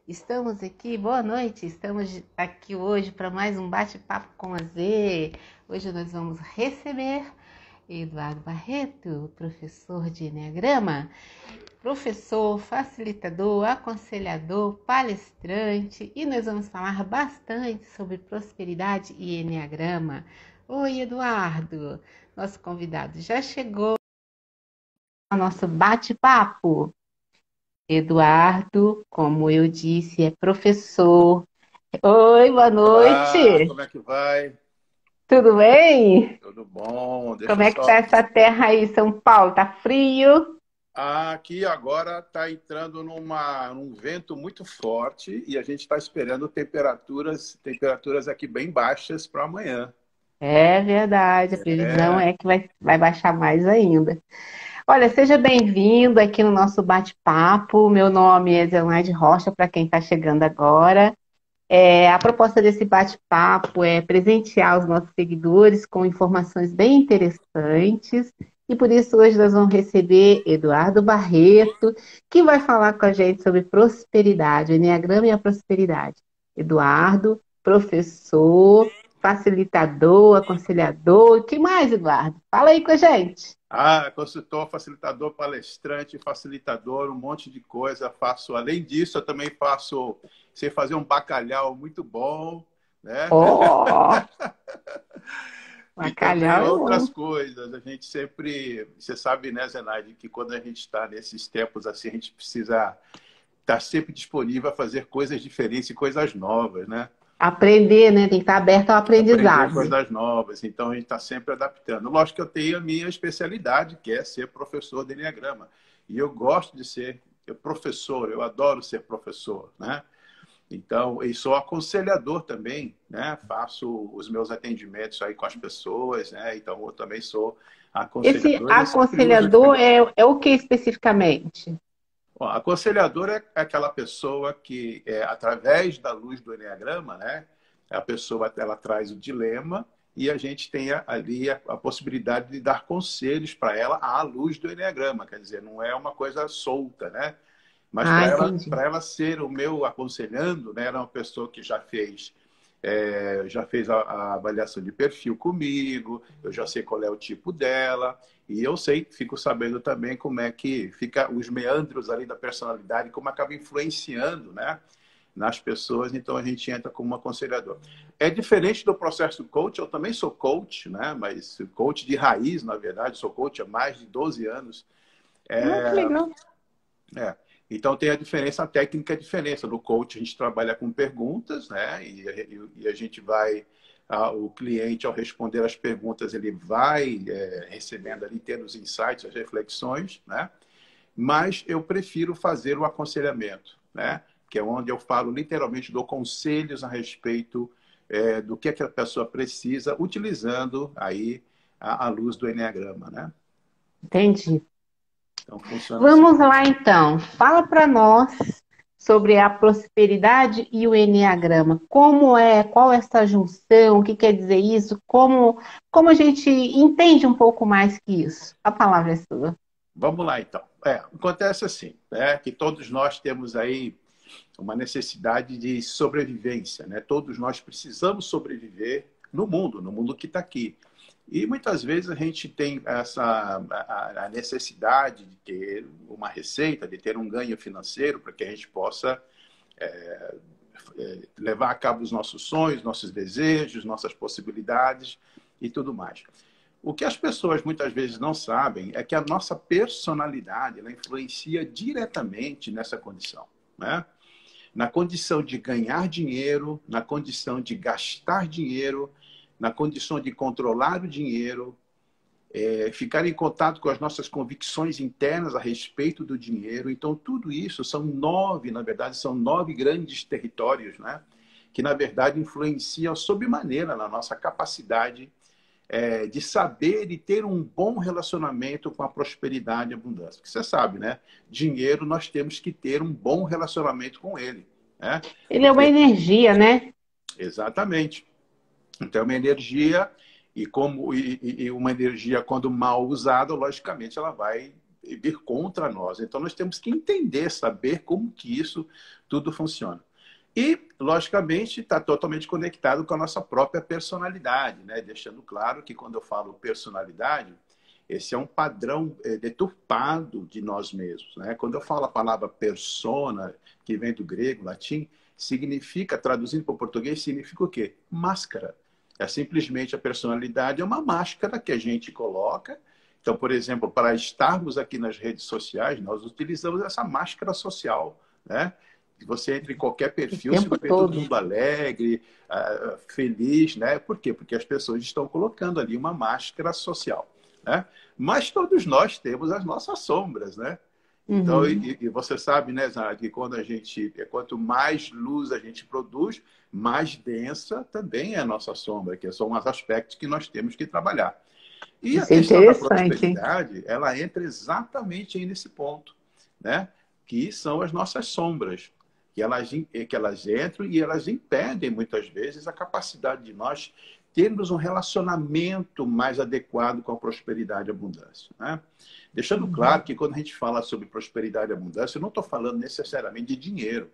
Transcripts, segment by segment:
Estamos aqui, boa noite, estamos aqui hoje para mais um bate-papo com a Z. Hoje nós vamos receber Eduardo Barreto, professor de Eneagrama, professor, facilitador, aconselhador, palestrante, e nós vamos falar bastante sobre prosperidade e Eneagrama. Oi, Eduardo, nosso convidado já chegou ao nosso bate-papo. Eduardo, como eu disse, é professor. Oi, boa Olá, noite. como é que vai? Tudo bem? Tudo bom? Deixa Como eu é que tá só. essa terra aí, São Paulo? Tá frio? Aqui agora está entrando num vento muito forte e a gente está esperando temperaturas aqui bem baixas para amanhã. É verdade, a previsão É, é que vai baixar mais ainda. Olha, seja bem-vindo aqui no nosso bate-papo. Meu nome é Zelaide Rocha, para quem está chegando agora. A proposta desse bate-papo é presentear os nossos seguidores com informações bem interessantes. E por isso hoje nós vamos receber Eduardo Barreto, que vai falar com a gente sobre prosperidade, o Eneagrama e a prosperidade. Eduardo, professor, facilitador, aconselhador. O que mais, Eduardo? Fala aí com a gente. consultor, facilitador, palestrante, facilitador, um monte de coisa. Além disso, eu também sei fazer um bacalhau muito bom, né? Ó, E também bacalhau é outras bom. coisas. A gente sempre. Você sabe, né, Zenaide, que quando a gente está nesses tempos assim, a gente precisa estar sempre disponível a fazer coisas diferentes e coisas novas, né? Aprender, né? Tem que estar aberto ao Aprender aprendizado. coisas novas. Então a gente está sempre adaptando. Lógico que eu tenho a minha especialidade, que é ser professor de Enneagrama. E eu gosto de ser professor, eu adoro ser professor, né? Então, e sou aconselhador também, né? Faço os meus atendimentos aí com as pessoas, né? Então, eu também sou Esse aconselhador e eu sempre uso de aconselhador é o que especificamente? Bom, aconselhador é aquela pessoa que, através da luz do Eneagrama, né? A pessoa ela traz o dilema e a gente tem ali a possibilidade de dar conselhos para ela à luz do Eneagrama. Quer dizer, não é uma coisa solta, né? Mas Ah, entendi. para ela ser o meu aconselhando, né? Ela é uma pessoa que já fez a avaliação de perfil comigo, eu já sei qual é o tipo dela, e eu fico sabendo também como é que fica os meandros ali da personalidade, como acaba influenciando, né, nas pessoas, então a gente entra como um aconselhador. É diferente do processo coach, eu também sou coach, né, mas coach de raiz, na verdade, sou coach há mais de 12 anos. Ah, que legal. É. Então tem a diferença, a técnica é a diferença. No coach a gente trabalha com perguntas, né? E a gente vai, o cliente ao responder as perguntas ele vai recebendo ali, tendo os insights, as reflexões, né? Mas eu prefiro fazer o aconselhamento, né? Que é onde eu falo literalmente, dou conselhos a respeito do que a pessoa precisa, utilizando aí a luz do Eneagrama, né? Entendi. Então funciona assim. Vamos lá então. Fala para nós sobre a prosperidade e o enneagrama. Como é? Qual é essa junção? O que quer dizer isso? Como a gente entende um pouco mais que isso? A palavra é sua. Vamos lá, então. Acontece assim, né, que todos nós temos aí uma necessidade de sobrevivência, né? Todos nós precisamos sobreviver no mundo que está aqui. E muitas vezes a gente tem a necessidade de ter uma receita, de ter um ganho financeiro para que a gente possa levar a cabo os nossos sonhos, nossos desejos, nossas possibilidades e tudo mais. O que as pessoas muitas vezes não sabem é que a nossa personalidade ela influencia diretamente nessa condição, né? Na condição de ganhar dinheiro, na condição de gastar dinheiro, na condição de controlar o dinheiro, ficar em contato com as nossas convicções internas a respeito do dinheiro. Então, tudo isso são nove, na verdade, são nove grandes territórios, né? Que, na verdade, influenciam sobremaneira na nossa capacidade de saber e ter um bom relacionamento com a prosperidade e a abundância. Porque você sabe, né? Dinheiro, nós temos que ter um bom relacionamento com ele, né? Ele é uma Porque, energia, né? exatamente. Então, é uma energia, e uma energia, quando mal usada, logicamente, ela vai vir contra nós. Então, nós temos que entender, saber como que isso tudo funciona. E, logicamente, está totalmente conectado com a nossa própria personalidade, né? Deixando claro que quando eu falo personalidade, esse é um padrão deturpado de nós mesmos, né? Quando eu falo a palavra persona, que vem do grego, latim, significa, traduzindo para o português, significa o quê? Máscara. É simplesmente a personalidade, é uma máscara que a gente coloca. Então, por exemplo, para estarmos aqui nas redes sociais, nós utilizamos essa máscara social, né? Você entra em qualquer O perfil, você tempo vai ver todo todo. mundo alegre, feliz, né? Por quê? Porque as pessoas estão colocando ali uma máscara social, né? Mas todos nós temos as nossas sombras, né? Então, Uhum. e você sabe, né, Zara, que quanto mais luz a gente produz, mais densa também é a nossa sombra, que são os aspectos que nós temos que trabalhar. E a Isso é questão da interessante, hein? prosperidade, ela entra exatamente aí nesse ponto, né? Que são as nossas sombras, que elas entram e elas impedem, muitas vezes, a capacidade de nós termos um relacionamento mais adequado com a prosperidade e abundância, né? Deixando Uhum. claro que quando a gente fala sobre prosperidade e abundância, eu não estou falando necessariamente de dinheiro.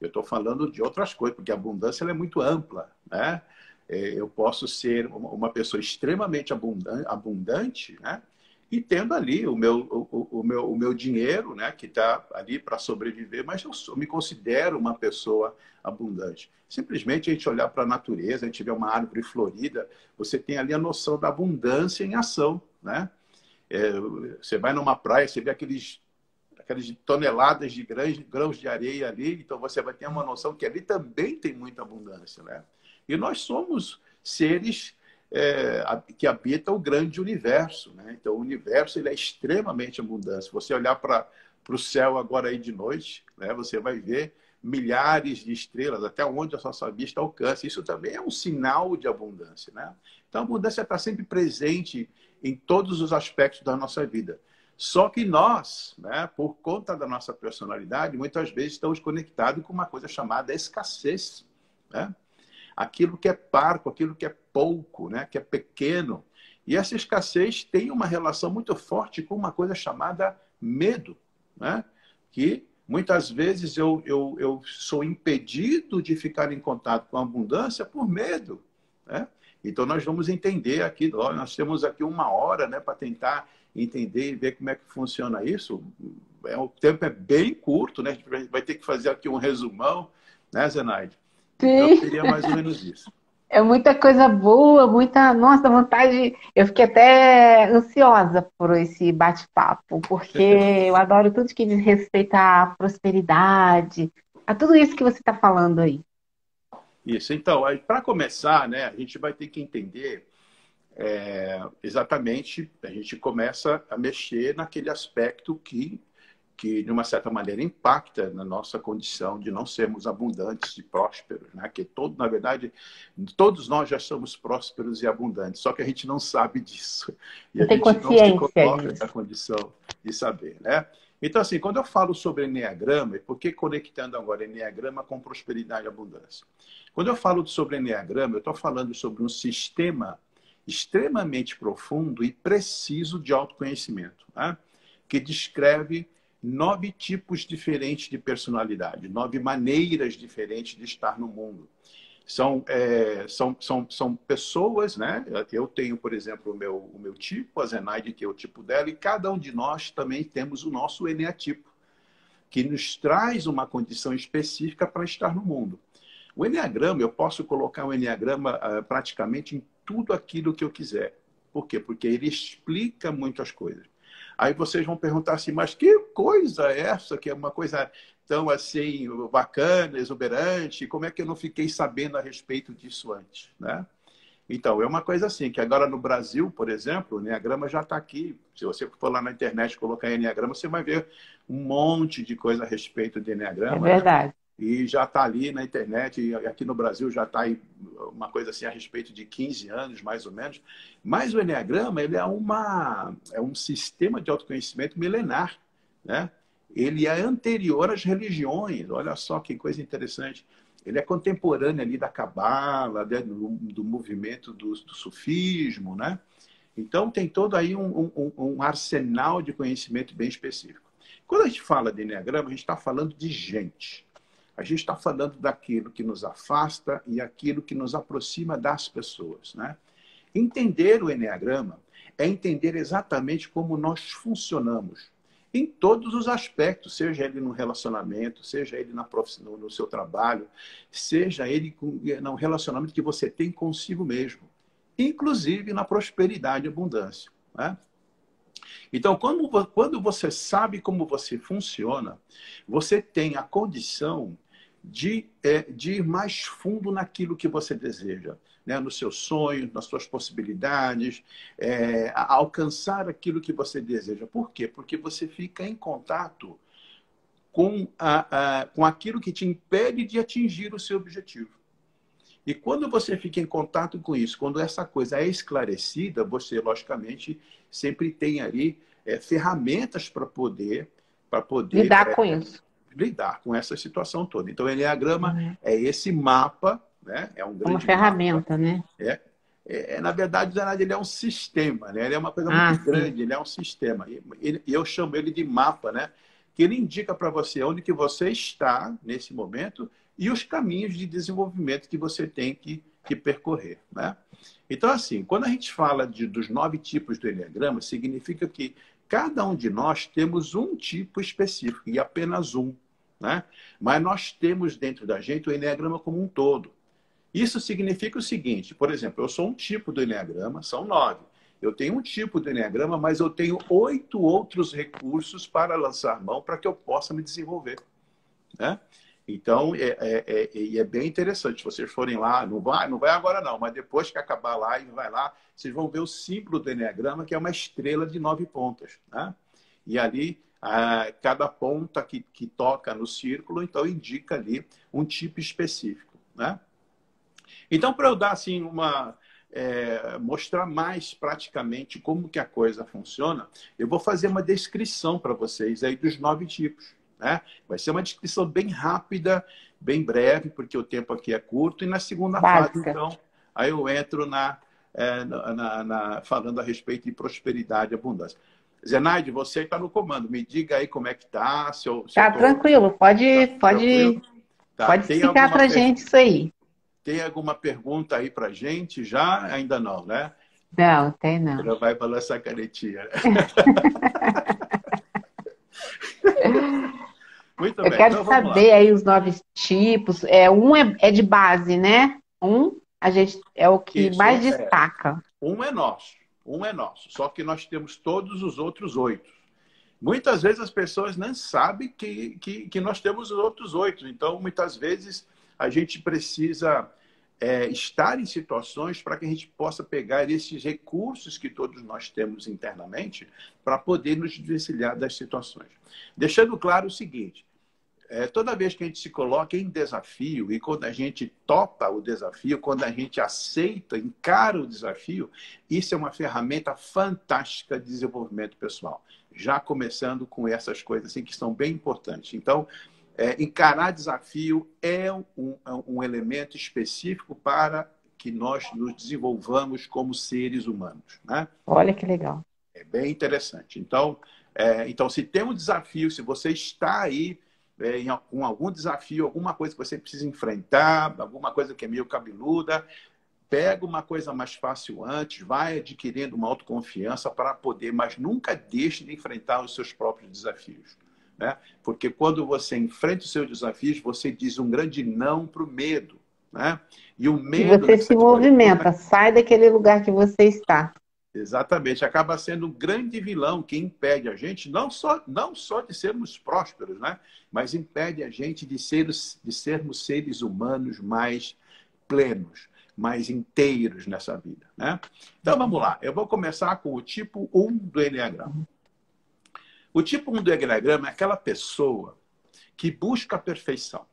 Eu estou falando de outras coisas, porque a abundância ela é muito ampla, né? Eu posso ser uma pessoa extremamente abundante, né? E tendo ali o meu dinheiro, né? Que está ali para sobreviver, mas eu me considero uma pessoa abundante. Simplesmente a gente olhar para a natureza, a gente vê uma árvore florida, você tem ali a noção da abundância em ação, né? É, você vai numa praia, você vê aquelas toneladas de grãos de areia ali, então você vai ter uma noção que ali também tem muita abundância, né? E nós somos seres que habitam o grande universo, né? Então o universo ele é extremamente abundante. Se você olhar para o céu agora aí de noite, né, você vai ver milhares de estrelas, até onde a sua vista alcança. Isso também é um sinal de abundância, né? Então a abundância está sempre presente em todos os aspectos da nossa vida. Só que nós, né, por conta da nossa personalidade, muitas vezes estamos conectados com uma coisa chamada escassez, né? Aquilo que é parco, aquilo que é pouco, né, que é pequeno. E essa escassez tem uma relação muito forte com uma coisa chamada medo, né? Que muitas vezes eu sou impedido de ficar em contato com a abundância por medo, né? Então, nós vamos entender aqui, nós temos aqui 1 hora, né, para tentar entender e ver como é que funciona isso. O tempo é bem curto, né? A gente vai ter que fazer aqui um resumão, né, Zenaide? Então, Sim, seria mais ou menos isso. é muita coisa boa, muita. Nossa, vontade. Eu fiquei até ansiosa por esse bate-papo, porque eu adoro tudo que diz respeito à prosperidade, a tudo isso que você está falando aí. Isso. Então, para começar, né, a gente vai ter que entender exatamente, a gente começa a mexer naquele aspecto que, de uma certa maneira, impacta na nossa condição de não sermos abundantes e prósperos, né? Que na verdade, todos nós já somos prósperos e abundantes, só que a gente não sabe disso. E Não a tem gente não se consciência coloca na disso. condição de saber, né? Então, assim, quando eu falo sobre Enneagrama, e por que conectando agora Enneagrama com prosperidade e abundância? Quando eu falo sobre Enneagrama, eu estou falando sobre um sistema extremamente profundo e preciso de autoconhecimento, né? Que descreve 9 tipos diferentes de personalidade, 9 maneiras diferentes de estar no mundo. São pessoas, né? Eu tenho, por exemplo, o meu tipo, a Zenaide, que é o tipo dela, e cada um de nós também temos o nosso eneatipo, que nos traz uma condição específica para estar no mundo. O eneagrama, eu posso colocar o eneagrama praticamente em tudo aquilo que eu quiser. Por quê? Porque ele explica muitas coisas. Aí vocês vão perguntar assim, mas que coisa é essa? Que é uma coisa tão assim bacana, exuberante. Como é que eu não fiquei sabendo a respeito disso antes, né? Então, é uma coisa assim, que agora no Brasil, por exemplo, o Enneagrama já está aqui. Se você for lá na internet e colocar Enneagrama, você vai ver um monte de coisa a respeito de É Enneagrama, né? verdade. E já está ali na internet, e aqui no Brasil já está aí uma coisa assim a respeito de 15 anos, mais ou menos. Mas o Enneagrama, ele é um sistema de autoconhecimento milenar, né? Ele é anterior às religiões, olha só que coisa interessante. Ele é contemporâneo ali da Cabala, né? do movimento do sufismo, né? Então, tem todo aí um arsenal de conhecimento bem específico. Quando a gente fala de Enneagrama, a gente está falando de gente. A gente está falando daquilo que nos afasta e aquilo que nos aproxima das pessoas, né? Entender o Enneagrama é entender exatamente como nós funcionamos em todos os aspectos, seja ele no relacionamento, seja ele no seu trabalho, seja ele no relacionamento que você tem consigo mesmo, inclusive na prosperidade e abundância, né? Então, quando você sabe como você funciona, você tem a condição de ir mais fundo naquilo que você deseja, né? Nos seus sonhos, nas suas possibilidades, alcançar aquilo que você deseja. Por quê? Porque você fica em contato com aquilo que te impede de atingir o seu objetivo. E quando você fica em contato com isso, quando essa coisa é esclarecida, você, logicamente, sempre tem ali ferramentas para poder Lidar com isso. lidar com essa situação toda. Então, o Enneagrama é esse mapa, né? É um Uma grande ferramenta, mapa. né? Na verdade, ele é um sistema, né? Ele é uma coisa muito grande, Sim. ele é um sistema. E eu chamo ele de mapa, né? Que ele indica para você onde que você está nesse momento e os caminhos de desenvolvimento que você tem que percorrer, né? Então, assim, quando a gente fala dos 9 tipos do Enneagrama, significa que cada um de nós temos um tipo específico, e apenas um, né? Mas nós temos dentro da gente o Enneagrama como um todo. Isso significa o seguinte, por exemplo, eu sou um tipo do Enneagrama, são 9. Eu tenho um tipo do Enneagrama, mas eu tenho 8 outros recursos para lançar mão para que eu possa me desenvolver, né? Então, é bem interessante. Se vocês forem lá, não vai agora não, mas depois que acabar a live, vai lá, vocês vão ver o símbolo do Enneagrama, que é uma estrela de 9 pontas, né? E ali, cada ponta que toca no círculo, então indica ali um tipo específico, né? Então, para eu dar assim mostrar mais praticamente como que a coisa funciona, eu vou fazer uma descrição para vocês aí dos 9 tipos, né? Vai ser uma descrição bem rápida, bem breve, porque o tempo aqui é curto, e na segunda fase, Básica. então, aí eu entro falando a respeito de prosperidade e abundância. Zenaide, você está no comando, me diga aí como é que está, Tá tranquilo, tá tranquilo? Tá. Pode explicar para a gente isso aí. Tem alguma pergunta aí para gente? Já? Ainda não, né? Não, tem não. Ela vai balançar a canetinha. Muito Eu bem, quero então vamos lá. saber aí os 9 tipos. Um é de base, né? É o que Isso, mais destaca. Um é nosso. Só que nós temos todos os outros 8. Muitas vezes as pessoas não sabem que nós temos os outros 8. Então, muitas vezes, a gente precisa estar em situações para que a gente possa pegar esses recursos que todos nós temos internamente para poder nos desvencilhar das situações. Deixando claro o seguinte, toda vez que a gente se coloca em desafio e quando a gente topa o desafio, quando a gente aceita, encara o desafio, isso é uma ferramenta fantástica de desenvolvimento pessoal. Já começando com essas coisas assim, que são bem importantes. Então, encarar desafio é um elemento específico para que nós nos desenvolvamos como seres humanos, né? Olha que legal. É bem interessante. Então, se tem um desafio, se você está aí com algum desafio, alguma coisa que você precisa enfrentar, alguma coisa que é meio cabeluda, pega uma coisa mais fácil antes, vai adquirindo uma autoconfiança para poder, mas nunca deixe de enfrentar os seus próprios desafios, né? Porque quando você enfrenta os seus desafios, você diz um grande não para o medo, né? E o medo... E você se movimenta, sai daquele lugar que você está. Exatamente, acaba sendo um grande vilão que impede a gente não só de sermos prósperos, né? Mas impede a gente de sermos seres humanos mais plenos, mais inteiros nessa vida, né? Então vamos lá, eu vou começar com o tipo 1 do Enneagrama. O tipo 1 do Enneagrama é aquela pessoa que busca a perfeição.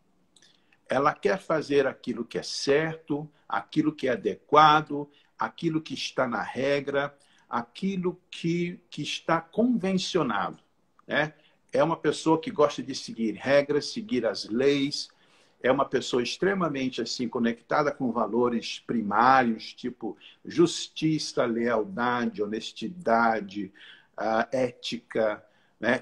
Ela quer fazer aquilo que é certo, aquilo que é adequado, aquilo que está na regra, aquilo que está convencionado, né? É uma pessoa que gosta de seguir regras, seguir as leis, é uma pessoa extremamente assim conectada com valores primários, tipo justiça, lealdade, honestidade, ética, né?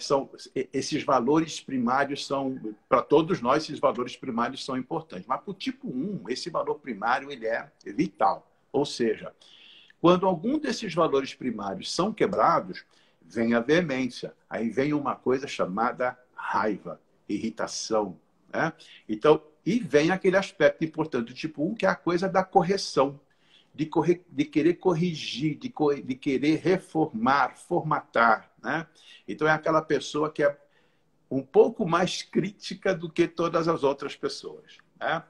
Esses valores primários são, para todos nós, esses valores primários são importantes. Mas para o tipo 1, esse valor primário ele é vital. Ou seja, quando algum desses valores primários são quebrados, vem a veemência. Aí vem uma coisa chamada raiva, irritação, né? Então, e vem aquele aspecto importante do tipo 1, que é a coisa da correção, de querer corrigir, de querer reformar, formatar, né? Então, é aquela pessoa que é um pouco mais crítica do que todas as outras pessoas, né?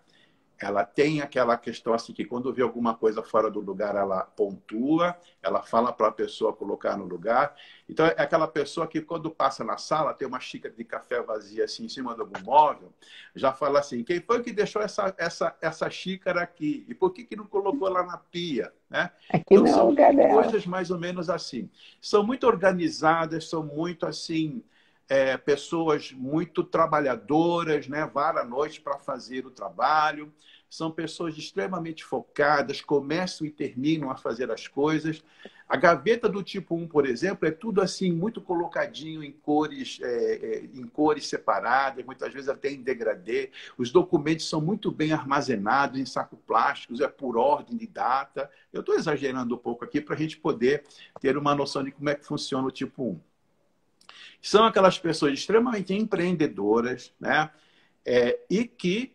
Ela tem aquela questão assim que quando vê alguma coisa fora do lugar, ela pontua, ela fala para a pessoa colocar no lugar. Então, é aquela pessoa que quando passa na sala, tem uma xícara de café vazia assim em cima de algum móvel, já fala assim, quem foi que deixou essa xícara aqui? E por que não colocou lá na pia? Né? Aqui Então, não é o são lugar dela. coisas mais ou menos assim. São muito organizadas, são muito assim... pessoas muito trabalhadoras, né? Vara a noite para fazer o trabalho. São pessoas extremamente focadas, começam e terminam a fazer as coisas. A gaveta do tipo 1, por exemplo, é tudo assim muito colocadinho em cores separadas, muitas vezes até em degradê. Os documentos são muito bem armazenados em sacos plásticos, é por ordem de data. Eu estou exagerando um pouco aqui para a gente poder ter uma noção de como é que funciona o tipo 1. São aquelas pessoas extremamente empreendedoras, né? E que,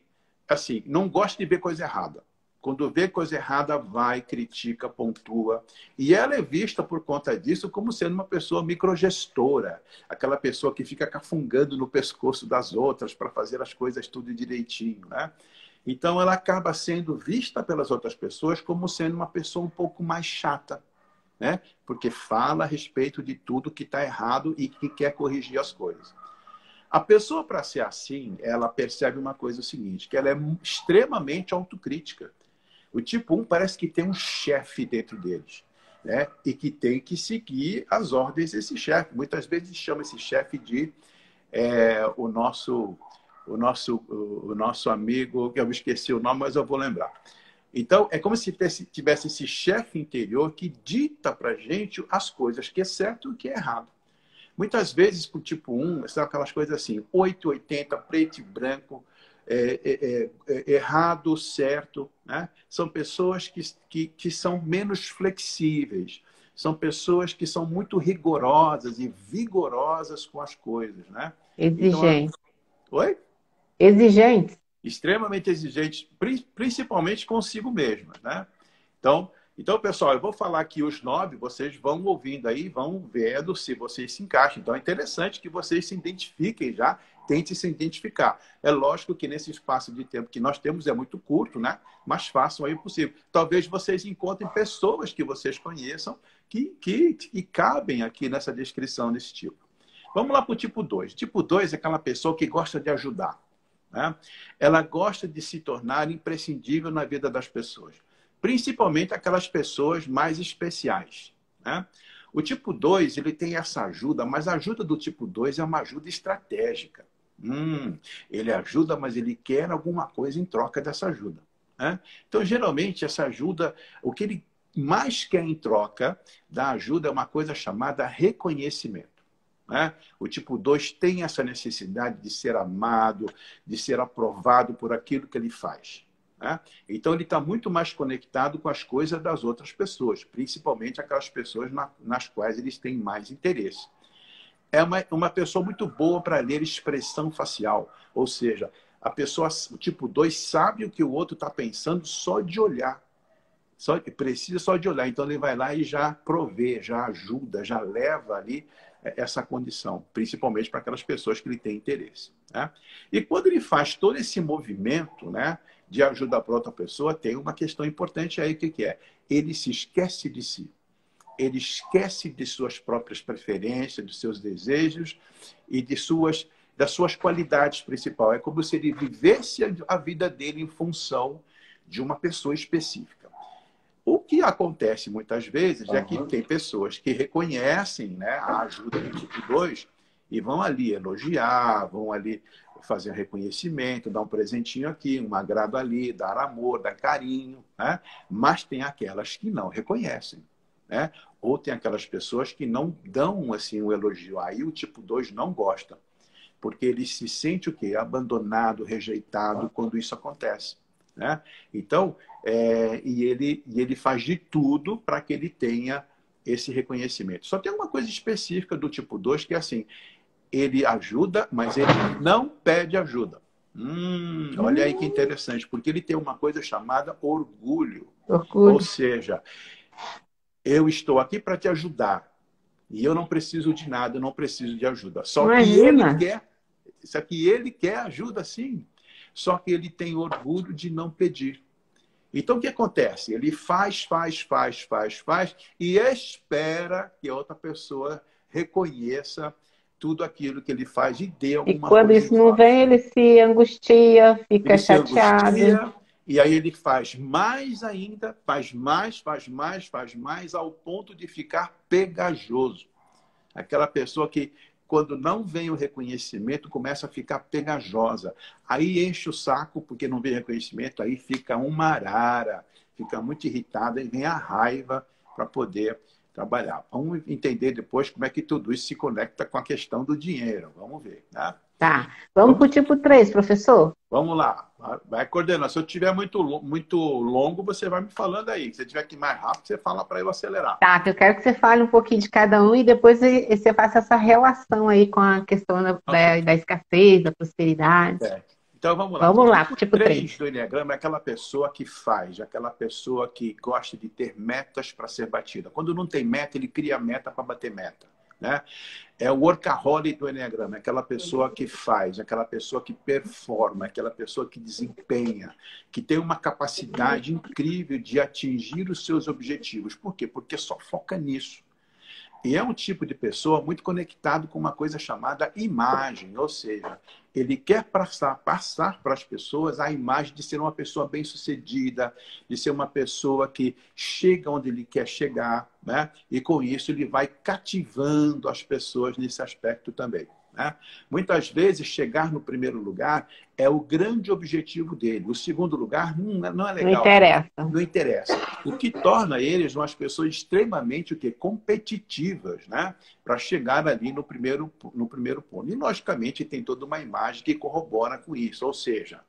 assim, não gostam de ver coisa errada. Quando vê coisa errada, vai, critica, pontua. E ela é vista, por conta disso, como sendo uma pessoa microgestora. Aquela pessoa que fica cafungando no pescoço das outras para fazer as coisas tudo direitinho, né? Então, ela acaba sendo vista pelas outras pessoas como sendo uma pessoa um pouco mais chata, né? Porque fala a respeito de tudo que está errado e que quer corrigir as coisas. A pessoa, para ser assim, ela percebe uma coisa o seguinte, que ela é extremamente autocrítica. O tipo 1 parece que tem um chefe dentro deles, né? E que tem que seguir as ordens desse chefe. Muitas vezes chama esse chefe de o nosso amigo, que eu me esqueci o nome, mas eu vou lembrar. Então, é como se tivesse esse chefe interior que dita para a gente as coisas que é certo e o que é errado. Muitas vezes, para o tipo 1, são aquelas coisas assim, 880, preto e branco, errado, certo. Né? São pessoas que são menos flexíveis. São pessoas que são muito rigorosas e vigorosas com as coisas. Né? Então, Exigente. oi? Exigente. Extremamente exigentes, principalmente consigo mesmas, né? Então, pessoal, eu vou falar aqui os 9, vocês vão ouvindo aí, vão vendo se vocês se encaixam. Então, é interessante que vocês se identifiquem já, tentem se identificar. É lógico que nesse espaço de tempo que nós temos é muito curto, né? Mas façam aí o possível. Talvez vocês encontrem pessoas que vocês conheçam que cabem aqui nessa descrição desse tipo. Vamos lá para o tipo 2. Tipo 2 é aquela pessoa que gosta de ajudar. Né? Ela gosta de se tornar imprescindível na vida das pessoas, principalmente aquelas pessoas mais especiais. Né? O tipo 2 ele tem essa ajuda, mas a ajuda do tipo 2 é uma ajuda estratégica. Ele ajuda, mas ele quer alguma coisa em troca dessa ajuda. Né? Então, geralmente, essa ajuda, o que ele mais quer em troca da ajuda é uma coisa chamada reconhecimento. Né? O tipo 2 tem essa necessidade de ser amado, de ser aprovado por aquilo que ele faz. Né? Então, ele está muito mais conectado com as coisas das outras pessoas, principalmente aquelas pessoas nas quais eles têm mais interesse. É uma pessoa muito boa para ler expressão facial, ou seja, o tipo 2 sabe o que o outro está pensando só de olhar. Precisa só de olhar. Então, ele vai lá e já provê, já ajuda, já leva ali essa condição, principalmente para aquelas pessoas que ele tem interesse. Né? E quando ele faz todo esse movimento, né, de ajudar para outra pessoa, tem uma questão importante aí, que é? Ele se esquece de si. Ele esquece de suas próprias preferências, de seus desejos e das suas qualidades principais. É como se ele vivesse a vida dele em função de uma pessoa específica. O que acontece muitas vezes é que tem pessoas que reconhecem, né, a ajuda do tipo 2 e vão ali elogiar, vão ali fazer um reconhecimento, dar um presentinho aqui, um agrado ali, dar amor, dar carinho, né? Mas tem aquelas que não reconhecem, né? Ou tem aquelas pessoas que não dão assim um elogio. Aí o tipo 2 não gosta, porque ele se sente o quê? Abandonado, rejeitado quando isso acontece, né? Então, ele faz de tudo para que ele tenha esse reconhecimento. Só tem uma coisa específica do tipo 2 que é assim, ele ajuda, mas ele não pede ajuda. Olha aí que interessante, porque ele tem uma coisa chamada orgulho. Ou Orgulho. seja, eu estou aqui para te ajudar e eu não preciso de nada, eu não preciso de ajuda. Imagina. Só que ele quer ajuda sim. Só que ele tem orgulho de não pedir. Então, o que acontece? Ele faz e espera que a outra pessoa reconheça tudo aquilo que ele faz e dê E alguma quando coisa em isso não troca. vem, ele se angustia, fica Ele se chateado. angustia e aí ele faz mais ainda, faz mais, ao ponto de ficar pegajoso. Aquela pessoa que, quando não vem o reconhecimento, começa a ficar pegajosa. Aí enche o saco porque não vem reconhecimento, aí fica uma arara, fica muito irritada e vem a raiva para poder trabalhar. Vamos entender depois como é que tudo isso se conecta com a questão do dinheiro. Vamos ver, né? Tá. Vamos para o Vamos, tipo 3, professor? vamos lá. Vai coordenando. Se eu tiver muito longo, você vai me falando aí. Se tiver que ir mais rápido, você fala para eu acelerar. Tá, que eu quero que você fale um pouquinho de cada um e depois você faça essa relação aí com a questão Ok. da escassez, da prosperidade. Certo. Então vamos lá. O Vamos lá, tipo tipo 3 3. do Enneagrama é aquela pessoa que faz, aquela pessoa que gosta de ter metas para ser batida. Quando não tem meta, ele cria meta para bater meta, né? É o workaholic do Enneagrama, é aquela pessoa que faz, aquela pessoa que performa, aquela pessoa que desempenha, que tem uma capacidade incrível de atingir os seus objetivos. Por quê? Porque só foca nisso. E é um tipo de pessoa muito conectado com uma coisa chamada imagem, ou seja, ele quer passar para as pessoas a imagem de ser uma pessoa bem-sucedida, de ser uma pessoa que chega onde ele quer chegar, né? E com isso ele vai cativando as pessoas nesse aspecto também, né? Muitas vezes chegar no primeiro lugar é o grande objetivo dele. O segundo lugar não é Não legal. interessa. Não interessa. O que torna eles umas pessoas extremamente competitivas, né? Para chegar ali no primeiro ponto. E, logicamente, tem toda uma imagem que corrobora com isso. Ou seja,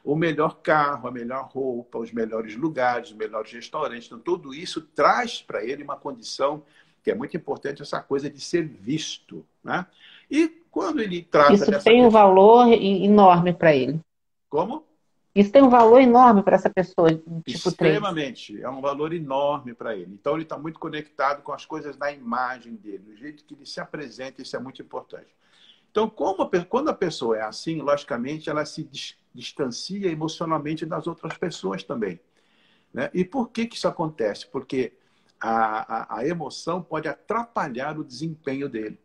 o melhor carro, a melhor roupa, os melhores lugares, os melhores restaurantes. Então, tudo isso traz para ele uma condição que é muito importante, essa coisa de ser visto, né? E quando ele trata Isso dessa tem um questão... valor enorme para ele. Como? Isso tem um valor enorme para essa pessoa, do tipo 3. Extremamente. É um valor enorme para ele. Então, ele está muito conectado com as coisas da imagem dele, do jeito que ele se apresenta, isso é muito importante. Então, quando a pessoa é assim, logicamente, ela se distancia emocionalmente das outras pessoas também, né? E por que isso acontece? Porque a emoção pode atrapalhar o desempenho dele.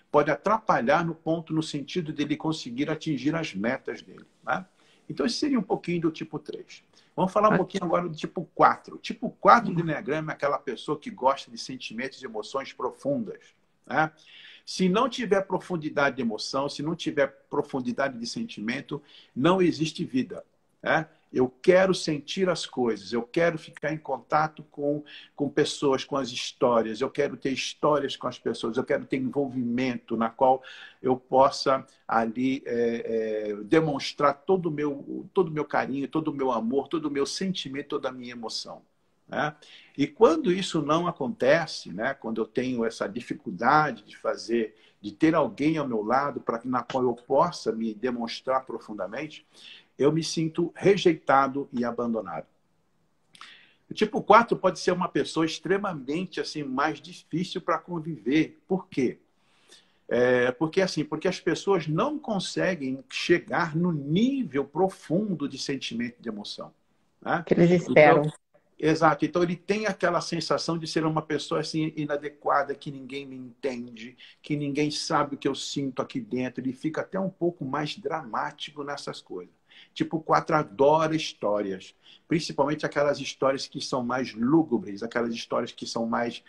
Pode atrapalhar no sentido dele conseguir atingir as metas dele, né? Então, esse seria um pouquinho do tipo 3. Vamos falar um pouquinho agora do tipo 4. O tipo 4 do Enneagrama é aquela pessoa que gosta de sentimentos e emoções profundas, né? Se não tiver profundidade de emoção, se não tiver profundidade de sentimento, não existe vida, né? Eu quero sentir as coisas, eu quero ficar em contato com pessoas, com as histórias, eu quero ter histórias com as pessoas, eu quero ter envolvimento na qual eu possa ali demonstrar todo o meu carinho, todo o meu amor, todo o meu sentimento, toda a minha emoção, né? E quando isso não acontece, né, quando eu tenho essa dificuldade de ter alguém ao meu lado na qual eu possa me demonstrar profundamente, eu me sinto rejeitado e abandonado. O tipo 4 pode ser uma pessoa extremamente assim, mais difícil para conviver. Por quê? Porque as pessoas não conseguem chegar no nível profundo de sentimento de emoção, né? Que eles Então, esperam. exato. Então, ele tem aquela sensação de ser uma pessoa assim, inadequada, que ninguém me entende, que ninguém sabe o que eu sinto aqui dentro. Ele fica até um pouco mais dramático nessas coisas. Tipo 4 adora histórias, principalmente aquelas histórias que são mais lúgubres, aquelas histórias que são mais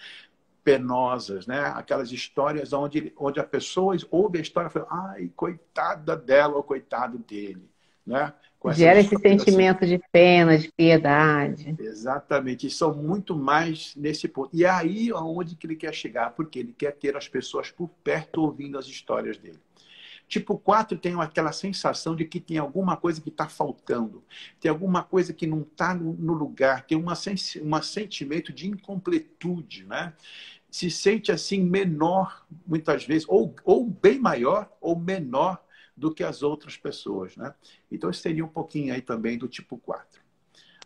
penosas, né? Aquelas histórias onde a pessoa ouve a história e fala, ai, coitada dela ou coitado dele, né? Com essas Gera esse histórias assim. sentimento de pena, de piedade. Exatamente, e são muito mais nesse ponto. E é aí aonde que ele quer chegar, porque ele quer ter as pessoas por perto ouvindo as histórias dele. Tipo 4 tem aquela sensação de que tem alguma coisa que está faltando, tem alguma coisa que não está no lugar, tem um sentimento de incompletude, né? Se sente assim menor, muitas vezes, ou bem maior ou menor do que as outras pessoas, né? Então, isso seria um pouquinho aí também do tipo 4.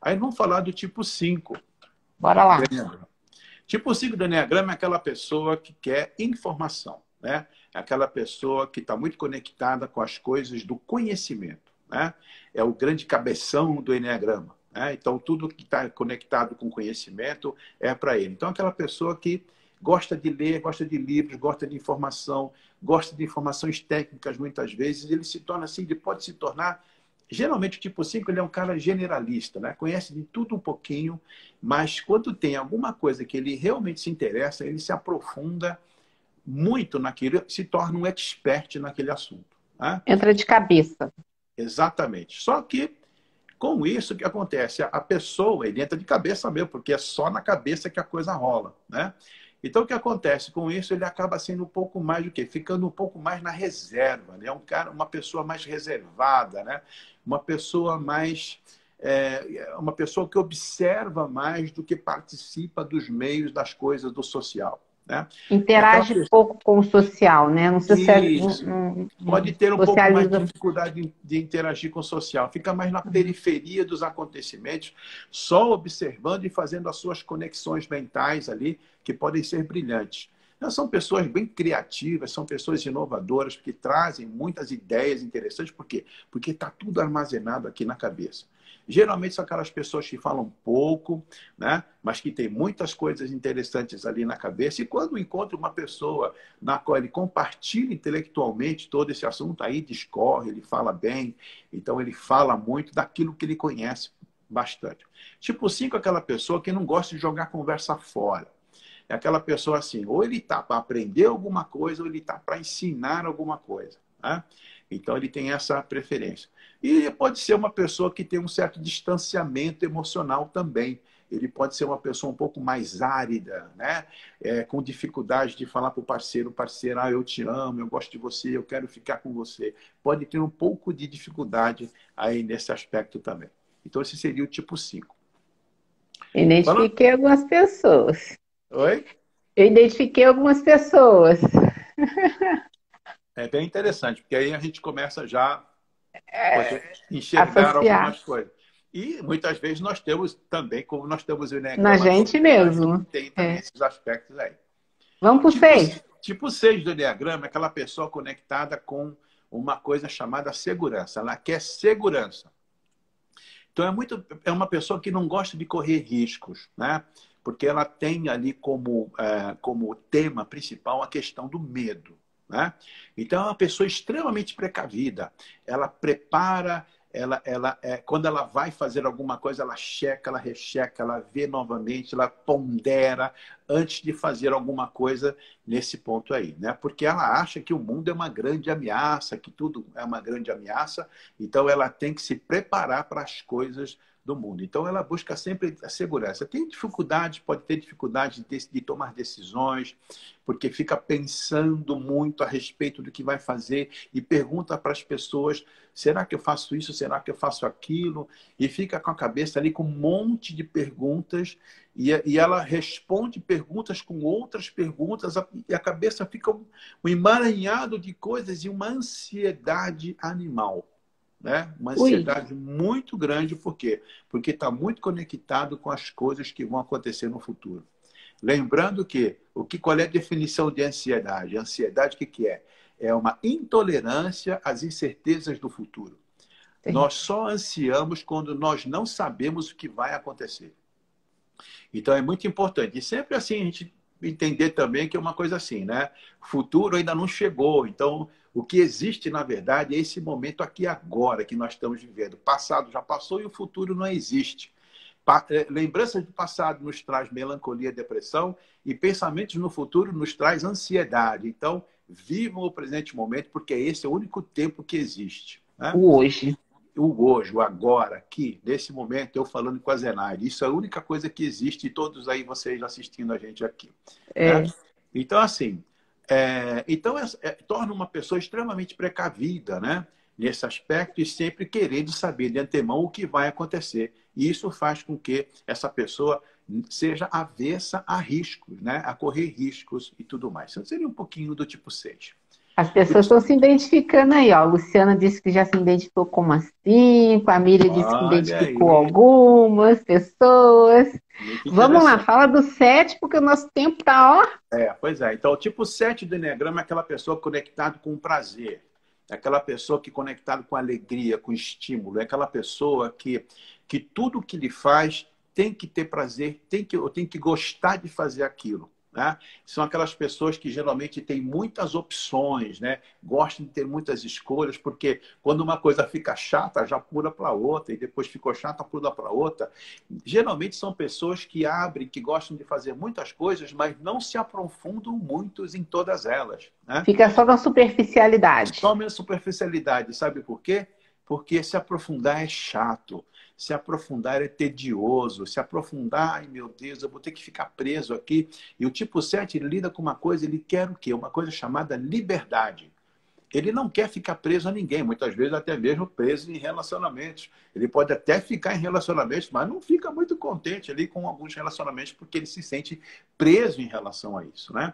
Aí vamos falar do tipo 5. Bora lá. Tipo 5 do Enneagrama é aquela pessoa que quer informação, né? É aquela pessoa que está muito conectada com as coisas do conhecimento, né? É o grande cabeção do Enneagrama, né? Então, tudo que está conectado com conhecimento é para ele. Então, aquela pessoa que gosta de ler, gosta de livros, gosta de informações técnicas muitas vezes, ele se torna assim, ele pode se tornar. Geralmente, o tipo 5 ele é um cara generalista, né? Conhece de tudo um pouquinho, mas quando tem alguma coisa que ele realmente se interessa, ele se aprofunda muito naquilo, se torna um expert naquele assunto, né? Entra de cabeça. Exatamente. Só que, com isso, o que acontece? A pessoa, ele entra de cabeça mesmo, porque é só na cabeça que a coisa rola, né? Então, o que acontece com isso? Ele acaba sendo um pouco mais do quê? Ficando um pouco mais na reserva, né? Uma pessoa mais reservada, né? Uma pessoa mais... uma pessoa que observa mais do que participa dos meios, das coisas do social, né? É aquela Interage pessoa... pouco com o social, né? Não, Isso. não Pode ter um pouco mais de socializa. dificuldade de interagir com o social. Fica mais na periferia dos acontecimentos, só observando e fazendo as suas conexões mentais ali, que podem ser brilhantes. Então, são pessoas bem criativas, são pessoas inovadoras, que trazem muitas ideias interessantes. Por quê? Porque está tudo armazenado aqui na cabeça. Geralmente são aquelas pessoas que falam pouco, né? Mas que têm muitas coisas interessantes ali na cabeça. E quando encontra uma pessoa na qual ele compartilha intelectualmente todo esse assunto, aí discorre, ele fala bem, então ele fala muito daquilo que ele conhece bastante. Tipo 5 é aquela pessoa que não gosta de jogar conversa fora. É aquela pessoa assim, ou ele está para aprender alguma coisa, ou ele está para ensinar alguma coisa, né? Então ele tem essa preferência. E pode ser uma pessoa que tem um certo distanciamento emocional também. Ele pode ser uma pessoa um pouco mais árida, né? Com dificuldade de falar para o parceiro, ah, eu te amo, eu gosto de você, eu quero ficar com você. Pode ter um pouco de dificuldade aí nesse aspecto também. Então, esse seria o tipo 5. Falando... Identifiquei algumas pessoas. Oi? Eu identifiquei algumas pessoas. É bem interessante, porque aí a gente começa já a poder enxergar Associar. algumas coisas. E muitas vezes nós temos também, como nós temos o Na Enneagrama gente 5, a gente mesmo. tem também É. esses aspectos aí. Vamos pro Tipo, 6. tipo 6 do Enneagrama é aquela pessoa conectada com uma coisa chamada segurança. Ela quer segurança. Então, é uma pessoa que não gosta de correr riscos, né? Porque ela tem ali como tema principal a questão do medo, né? Então, é uma pessoa extremamente precavida. Ela prepara, quando ela vai fazer alguma coisa, ela checa, ela recheca, ela vê novamente, ela pondera antes de fazer alguma coisa nesse ponto aí, né? Porque ela acha que o mundo é uma grande ameaça, que tudo é uma grande ameaça, então ela tem que se preparar para as coisas do mundo. Então ela busca sempre a segurança. Tem dificuldade, pode ter dificuldade de tomar decisões, porque fica pensando muito a respeito do que vai fazer e pergunta para as pessoas: será que eu faço isso? Será que eu faço aquilo? E fica com a cabeça ali com um monte de perguntas e ela responde perguntas com outras perguntas e a cabeça fica um emaranhado de coisas e uma ansiedade animal, né? Uma Ui. ansiedade muito grande. Por quê? Porque está muito conectado com as coisas que vão acontecer no futuro. Lembrando que, qual é a definição de ansiedade? Ansiedade, o que é? É uma intolerância às incertezas do futuro. Sim. Nós só ansiamos quando nós não sabemos o que vai acontecer. Então, é muito importante. E sempre assim, a gente entender também que é uma coisa assim, né? O futuro ainda não chegou. Então, o que existe, na verdade, é esse momento aqui agora que nós estamos vivendo. O passado já passou e o futuro não existe. Lembranças do passado nos traz melancolia, depressão, e pensamentos no futuro nos traz ansiedade. Então, vivam o presente momento, porque esse é o único tempo que existe, né? O hoje. O hoje, o agora, aqui, nesse momento, eu falando com a Zenaide. Isso é a única coisa que existe, e todos aí vocês assistindo a gente aqui, né? É. Então, assim, torna uma pessoa extremamente precavida, né? Nesse aspecto, e sempre querendo saber de antemão o que vai acontecer. E isso faz com que essa pessoa seja avessa a riscos, né? A correr riscos e tudo mais. Então, seria um pouquinho do tipo 6. As pessoas estão se identificando aí, ó. A Luciana disse que já se identificou como as 5, a Miriam disse que Olha identificou aí, algumas pessoas. muito Vamos lá, interessante. fala do 7, porque o nosso tempo tá, ó. Pois é. Então, o tipo 7 do Eneagrama é aquela pessoa conectada com o prazer. É aquela pessoa que é conectada com alegria, com estímulo. É aquela pessoa que tudo que ele faz tem que ter prazer, tem que gostar de fazer aquilo, né? São aquelas pessoas que geralmente têm muitas opções, né? Gostam de ter muitas escolhas, porque quando uma coisa fica chata, já pula para outra, e depois ficou chata, pula para outra. Geralmente são pessoas que abrem, que gostam de fazer muitas coisas, mas não se aprofundam muito em todas elas, né? Fica só na superficialidade. Some a superficialidade, sabe por quê? Porque se aprofundar é chato, se aprofundar é tedioso, se aprofundar, ai meu Deus, eu vou ter que ficar preso aqui. E o tipo 7 ele lida com uma coisa, ele quer o quê? Uma coisa chamada liberdade. Ele não quer ficar preso a ninguém, muitas vezes até mesmo preso em relacionamentos. Ele pode até ficar em relacionamentos, mas não fica muito contente ali com alguns relacionamentos, porque ele se sente preso em relação a isso, né?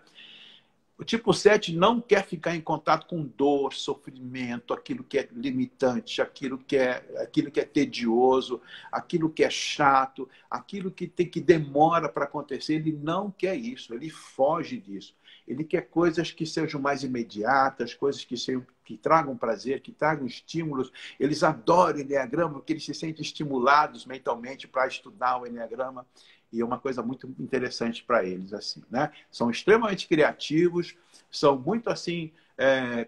O tipo 7 não quer ficar em contato com dor, sofrimento, aquilo que é limitante, aquilo que é tedioso, aquilo que é chato, aquilo que demora para acontecer. Ele não quer isso, ele foge disso. Ele quer coisas que sejam mais imediatas, coisas que tragam prazer, que tragam estímulos. Eles adoram o Enneagrama, porque eles se sentem estimulados mentalmente para estudar o Enneagrama. E é uma coisa muito interessante para eles, assim, né? São extremamente criativos, são muito, assim,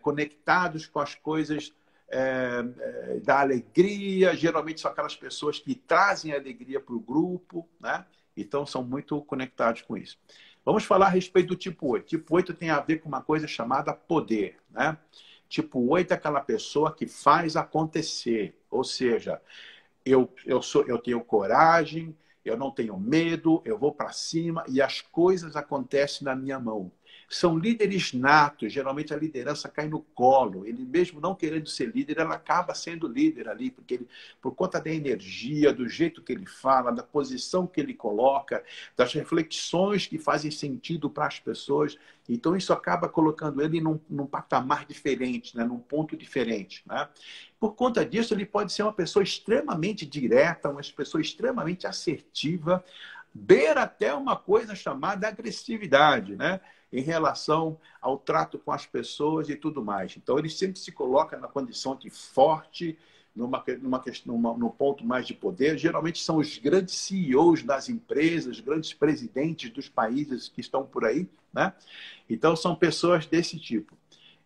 conectados com as coisas da alegria. Geralmente são aquelas pessoas que trazem alegria para o grupo, né? Então, são muito conectados com isso. Vamos falar a respeito do tipo 8. Tipo 8 tem a ver com uma coisa chamada poder, né? Tipo 8 é aquela pessoa que faz acontecer, ou seja, eu tenho coragem, eu não tenho medo, eu vou para cima e as coisas acontecem na minha mão. São líderes natos, geralmente a liderança cai no colo. Ele mesmo não querendo ser líder, ela acaba sendo líder ali, porque ele, por conta da energia, do jeito que ele fala, da posição que ele coloca, das reflexões que fazem sentido para as pessoas. Então isso acaba colocando ele num patamar diferente, né? Num ponto diferente, né? Por conta disso, ele pode ser uma pessoa extremamente direta, uma pessoa extremamente assertiva, beira até uma coisa chamada agressividade, né? Em relação ao trato com as pessoas e tudo mais. Então, ele sempre se coloca na condição de forte, num ponto mais de poder. Geralmente são os grandes CEOs das empresas, grandes presidentes dos países que estão por aí, né? Então, são pessoas desse tipo.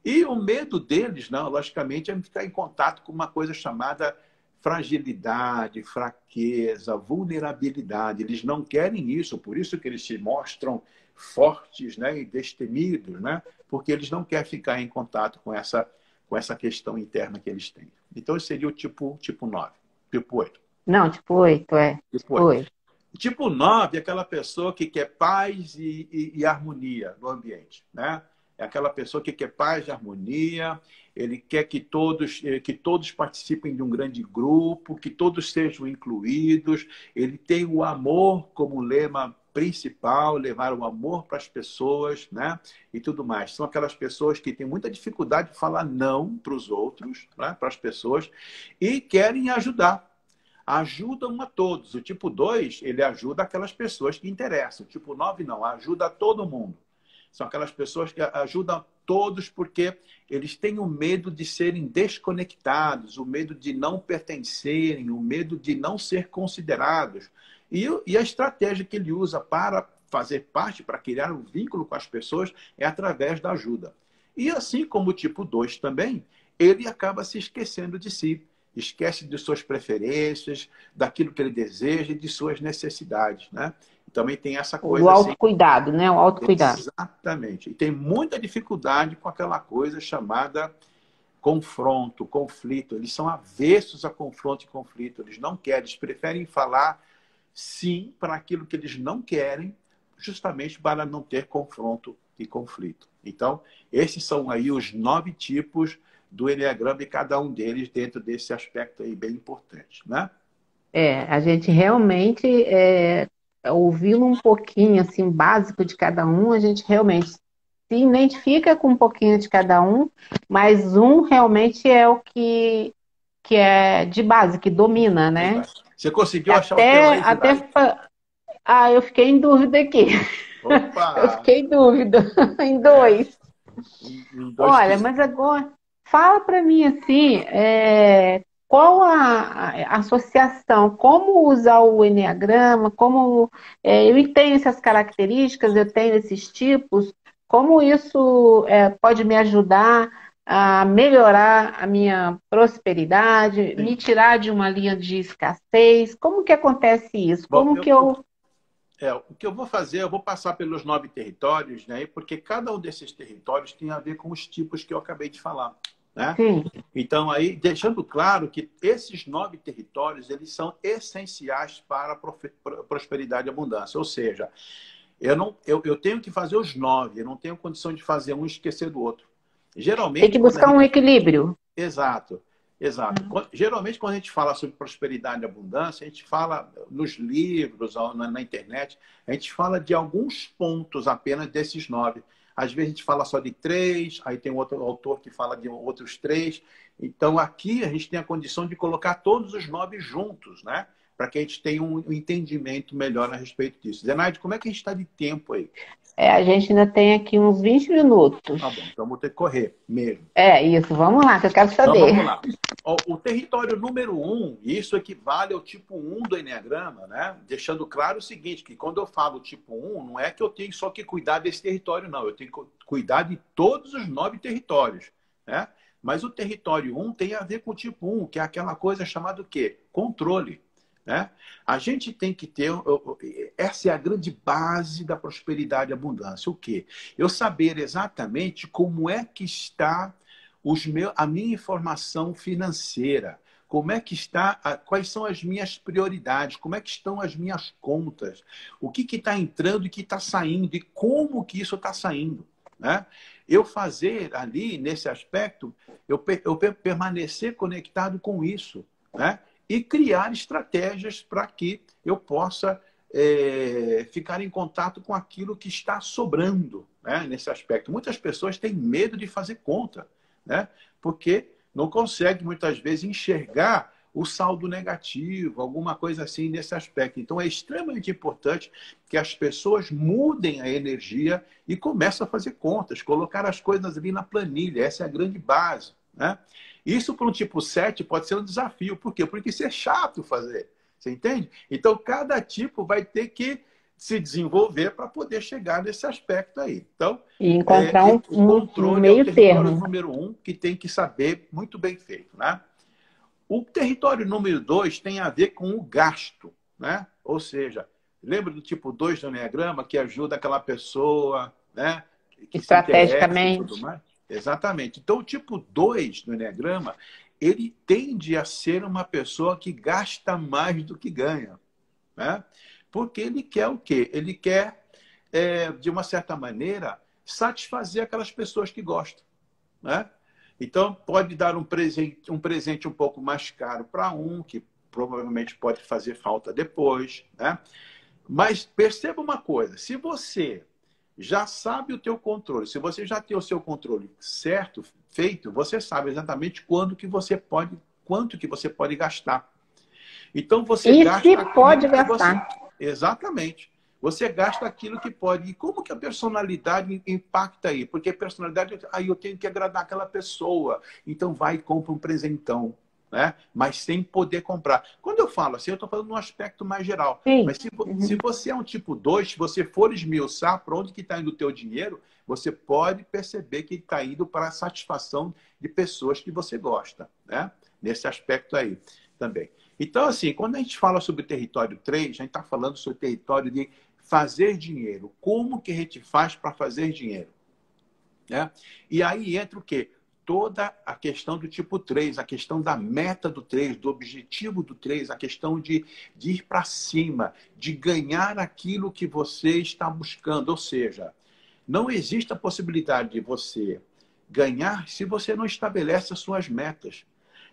E o medo deles, não, logicamente, é ficar em contato com uma coisa chamada fragilidade, fraqueza, vulnerabilidade. Eles não querem isso, por isso que eles se mostram fortes, né, e destemidos, né, porque eles não querem ficar em contato com essa questão interna que eles têm. Então, esse seria o tipo 9, tipo 8. Não, tipo 8, é. Tipo Tipo 8. 8. Tipo 9 é aquela pessoa que quer paz e harmonia no ambiente, né? É aquela pessoa que quer paz e harmonia, ele quer que todos participem de um grande grupo, que todos sejam incluídos, ele tem o amor como lema principal, levar o amor para as pessoas, né? E tudo mais. São aquelas pessoas que têm muita dificuldade de falar não para os outros, né? Para as pessoas, e querem ajudar. Ajudam a todos. O tipo 2 ele ajuda aquelas pessoas que interessam. O tipo 9 não, ajuda a todo mundo. São aquelas pessoas que ajudam todos porque eles têm o medo de serem desconectados, o medo de não pertencerem, o medo de não ser considerados. E a estratégia que ele usa para fazer parte, para criar um vínculo com as pessoas, é através da ajuda. E assim como o tipo 2 também, ele acaba se esquecendo de si. esquece de suas preferências, daquilo que ele deseja e de suas necessidades, né? Também tem essa Do coisa assim. autocuidado, né? O autocuidado. Exatamente. E tem muita dificuldade com aquela coisa chamada confronto, conflito. Eles são avessos a confronto e conflito. Eles não querem, eles preferem falar sim para aquilo que eles não querem, justamente para não ter confronto e conflito. Então, esses são aí os 9 tipos do Eneagrama e cada um deles dentro desse aspecto aí bem importante, né? A gente realmente, ouvindo um pouquinho, assim, básico de cada um, a gente realmente se identifica com um pouquinho de cada um, mas um realmente é o que é de base, que domina, né? Exato. Você conseguiu achar o teu Até, aí, até, Zenaide? eu fiquei em dúvida aqui. Eu Opa! fiquei em dúvida em É, dois. em dois Olha, que... mas agora, fala para mim assim, qual a associação, como usar o enneagrama, eu tenho essas características, eu tenho esses tipos, como isso pode me ajudar a melhorar a minha prosperidade, me Sim. tirar de uma linha de escassez, como que acontece isso? Bom, Como que eu... o que eu vou fazer, eu vou passar pelos 9 territórios, né? Porque cada um desses territórios tem a ver com os tipos que eu acabei de falar, né? Sim, Então, aí, deixando claro que esses 9 territórios, eles são essenciais para a prosperidade e abundância. Ou seja, eu tenho que fazer os 9, eu não tenho condição de fazer um e esquecer do outro. tem que Geralmente, quando a buscar um gente... equilíbrio. Exato, exato. Geralmente, quando a gente fala sobre prosperidade e abundância, a gente fala nos livros, ou na internet, a gente fala de alguns pontos apenas desses 9. Às vezes a gente fala só de 3, aí tem outro autor que fala de outros 3. Então, aqui a gente tem a condição de colocar todos os 9 juntos, né? Para que a gente tenha um entendimento melhor a respeito disso. Zenaide, como é que a gente está de tempo aí? A gente ainda tem aqui uns 20 Tá bom, minutos. então vou ter que correr mesmo. Isso, vamos lá, que eu quero Então saber. vamos lá. O território número 1, isso equivale ao tipo 1 do Eneagrama, né? Deixando claro o seguinte, que quando eu falo tipo 1, não é que eu tenho só que cuidar desse território, não. Eu tenho que cuidar de todos os 9 territórios, né? Mas o território 1 tem a ver com o tipo 1, que é aquela coisa chamada o quê? Controle, né? A gente tem que ter... Essa é a grande base da prosperidade e abundância. O quê? Eu saber exatamente como é que está a minha informação financeira, como é que está, quais são as minhas prioridades, como é que estão as minhas contas, o que está entrando e o que está saindo e como que isso está saindo, né? Eu fazer ali, nesse aspecto, eu permanecer conectado com isso, né? E criar estratégias para que eu possa ficar em contato com aquilo que está sobrando, né? Nesse aspecto. Muitas pessoas têm medo de fazer conta, né? Porque não consegue, muitas vezes, enxergar o saldo negativo, alguma coisa assim nesse aspecto. Então, é extremamente importante que as pessoas mudem a energia e comecem a fazer contas, colocar as coisas ali na planilha. Essa é a grande base, né? Isso, para um tipo 7 pode ser um desafio. Por quê? Porque isso é chato fazer. Você entende? Então, cada tipo vai ter que se desenvolver para poder chegar nesse aspecto aí. Então, E encontrar o um controle é o meio território termo. número 1, que tem que saber muito bem feito, né? O território número 2 tem a ver com o gasto, né? Ou seja, lembra do tipo 2 do Eneagrama, que ajuda aquela pessoa, né? Que se interessa e tudo Estrategicamente. mais? Exatamente. Então, o tipo 2 do Eneagrama, ele tende a ser uma pessoa que gasta mais do que ganha, né? Porque ele quer o quê? Ele quer, de uma certa maneira, satisfazer aquelas pessoas que gostam, né? Então, pode dar um presente um pouco mais caro para um, que provavelmente pode fazer falta depois, né? Mas perceba uma coisa, se você já sabe o teu controle, se você já tem o seu controle certo, feito, você sabe exatamente quanto que você pode gastar. Então, você E se gasta pode aquilo que você... gastar? Exatamente. Você gasta aquilo que pode. E como que a personalidade impacta aí? Porque a personalidade, aí eu tenho que agradar aquela pessoa. Então, vai e compra um presentão, né? Mas sem poder comprar. Quando eu falo assim, eu estou falando num aspecto mais geral. Sim. Mas se você é um tipo 2, se você for esmiuçar para onde que está indo o teu dinheiro, você pode perceber que está indo para a satisfação de pessoas que você gosta, né? nesse aspecto aí também. Então, assim, quando a gente fala sobre o território 3, a gente está falando sobre o território de fazer dinheiro. Como que a gente faz para fazer dinheiro? Né? E aí entra o quê? Toda a questão do tipo 3, a questão da meta do 3, do objetivo do 3, a questão de ir para cima, de ganhar aquilo que você está buscando. Ou seja, não existe a possibilidade de você ganhar se você não estabelece as suas metas.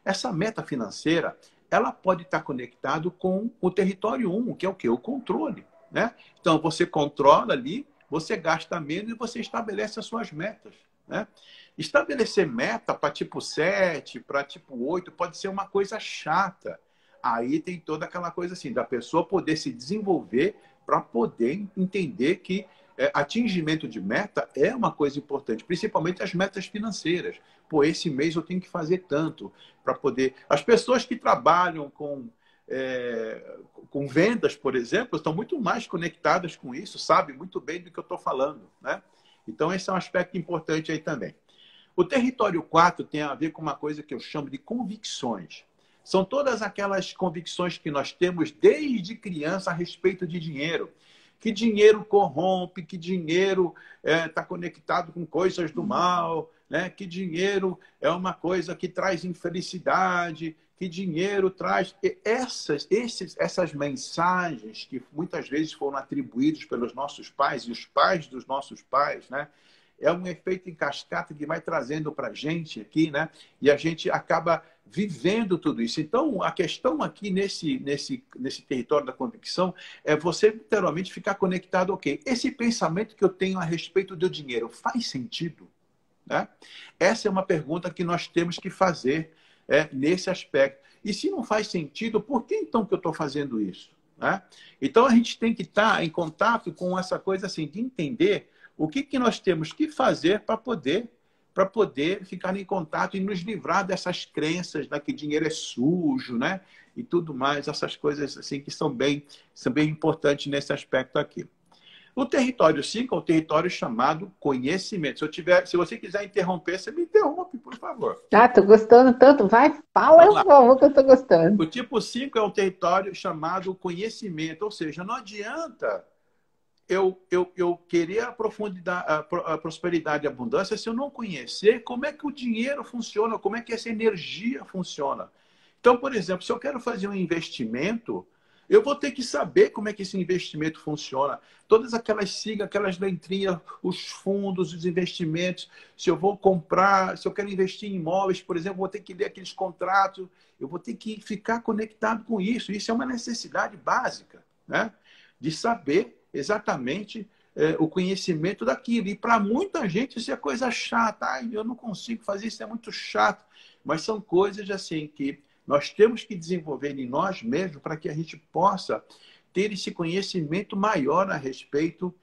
Essa meta financeira, ela pode estar conectada com o território 1, que é o quê? O controle. Né? Então, você controla ali, você gasta menos e você estabelece as suas metas. Né? Estabelecer meta para tipo 7, para tipo 8, pode ser uma coisa chata. Aí tem toda aquela coisa assim, da pessoa poder se desenvolver para poder entender que atingimento de meta é uma coisa importante, principalmente as metas financeiras. Pô, esse mês eu tenho que fazer tanto para poder... As pessoas que trabalham com vendas, por exemplo, estão muito mais conectadas com isso, sabem muito bem do que eu estou falando. Né? Então, esse é um aspecto importante aí também. O território 4 tem a ver com uma coisa que eu chamo de convicções. São todas aquelas convicções que nós temos desde criança a respeito de dinheiro. Que dinheiro corrompe, que dinheiro está conectado com coisas do mal, né? Que dinheiro é uma coisa que traz infelicidade, que dinheiro traz... Essas mensagens que muitas vezes foram atribuídas pelos nossos pais e os pais dos nossos pais, né? É um efeito em cascata que vai trazendo para a gente aqui, né? E a gente acaba vivendo tudo isso. Então, a questão aqui nesse território da convicção é você literalmente ficar conectado ao quê? Esse pensamento que eu tenho a respeito do dinheiro faz sentido? Né? Essa é uma pergunta que nós temos que fazer nesse aspecto. E se não faz sentido, por que então que eu estou fazendo isso? Né? Então, a gente tem que estar em contato com essa coisa assim, de entender o que nós temos que fazer para poder ficar em contato e nos livrar dessas crenças, né, que dinheiro é sujo, né? E tudo mais, essas coisas assim que são bem importantes nesse aspecto aqui. O território 5 é o território chamado conhecimento. Se você quiser interromper, você me interrompe, por favor. Ah, tô gostando tanto. Vai, fala, por favor, que eu tô gostando. O tipo 5 é um território chamado conhecimento, ou seja, não adianta eu querer a prosperidade e a abundância se eu não conhecer como é que o dinheiro funciona, como é que essa energia funciona. Então, por exemplo, se eu quero fazer um investimento, eu vou ter que saber como é que esse investimento funciona. Todas aquelas siglas, aquelas letrinhas, os fundos, os investimentos. Se eu vou comprar, se eu quero investir em imóveis, por exemplo, vou ter que ler aqueles contratos. Eu vou ter que ficar conectado com isso. Isso é uma necessidade básica, né? De saber exatamente o conhecimento daquilo. E para muita gente isso é coisa chata. Ai, eu não consigo fazer isso, é muito chato. Mas são coisas assim que nós temos que desenvolver em nós mesmos para que a gente possa ter esse conhecimento maior a respeito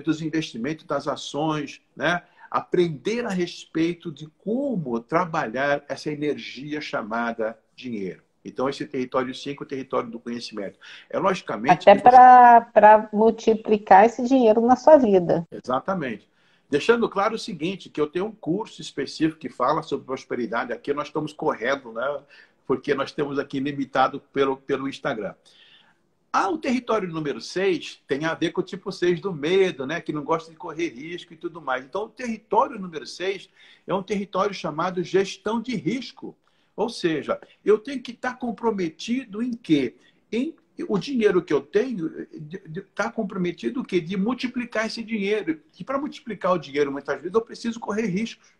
dos investimentos, das ações, né? Aprender a respeito de como trabalhar essa energia chamada dinheiro. Então, esse território 5 é o território do conhecimento. É logicamente... Até para multiplicar esse dinheiro na sua vida. Exatamente. Deixando claro o seguinte, que eu tenho um curso específico que fala sobre prosperidade. Aqui nós estamos correndo, né? Porque nós temos aqui limitado pelo Instagram. O território número 6 tem a ver com o tipo 6 do medo, né? Que não gosta de correr risco e tudo mais. Então, o território número 6 é um território chamado gestão de risco. Ou seja, eu tenho que estar comprometido em quê? O dinheiro que eu tenho está comprometido o quê? De multiplicar esse dinheiro. E para multiplicar o dinheiro, muitas vezes, eu preciso correr riscos.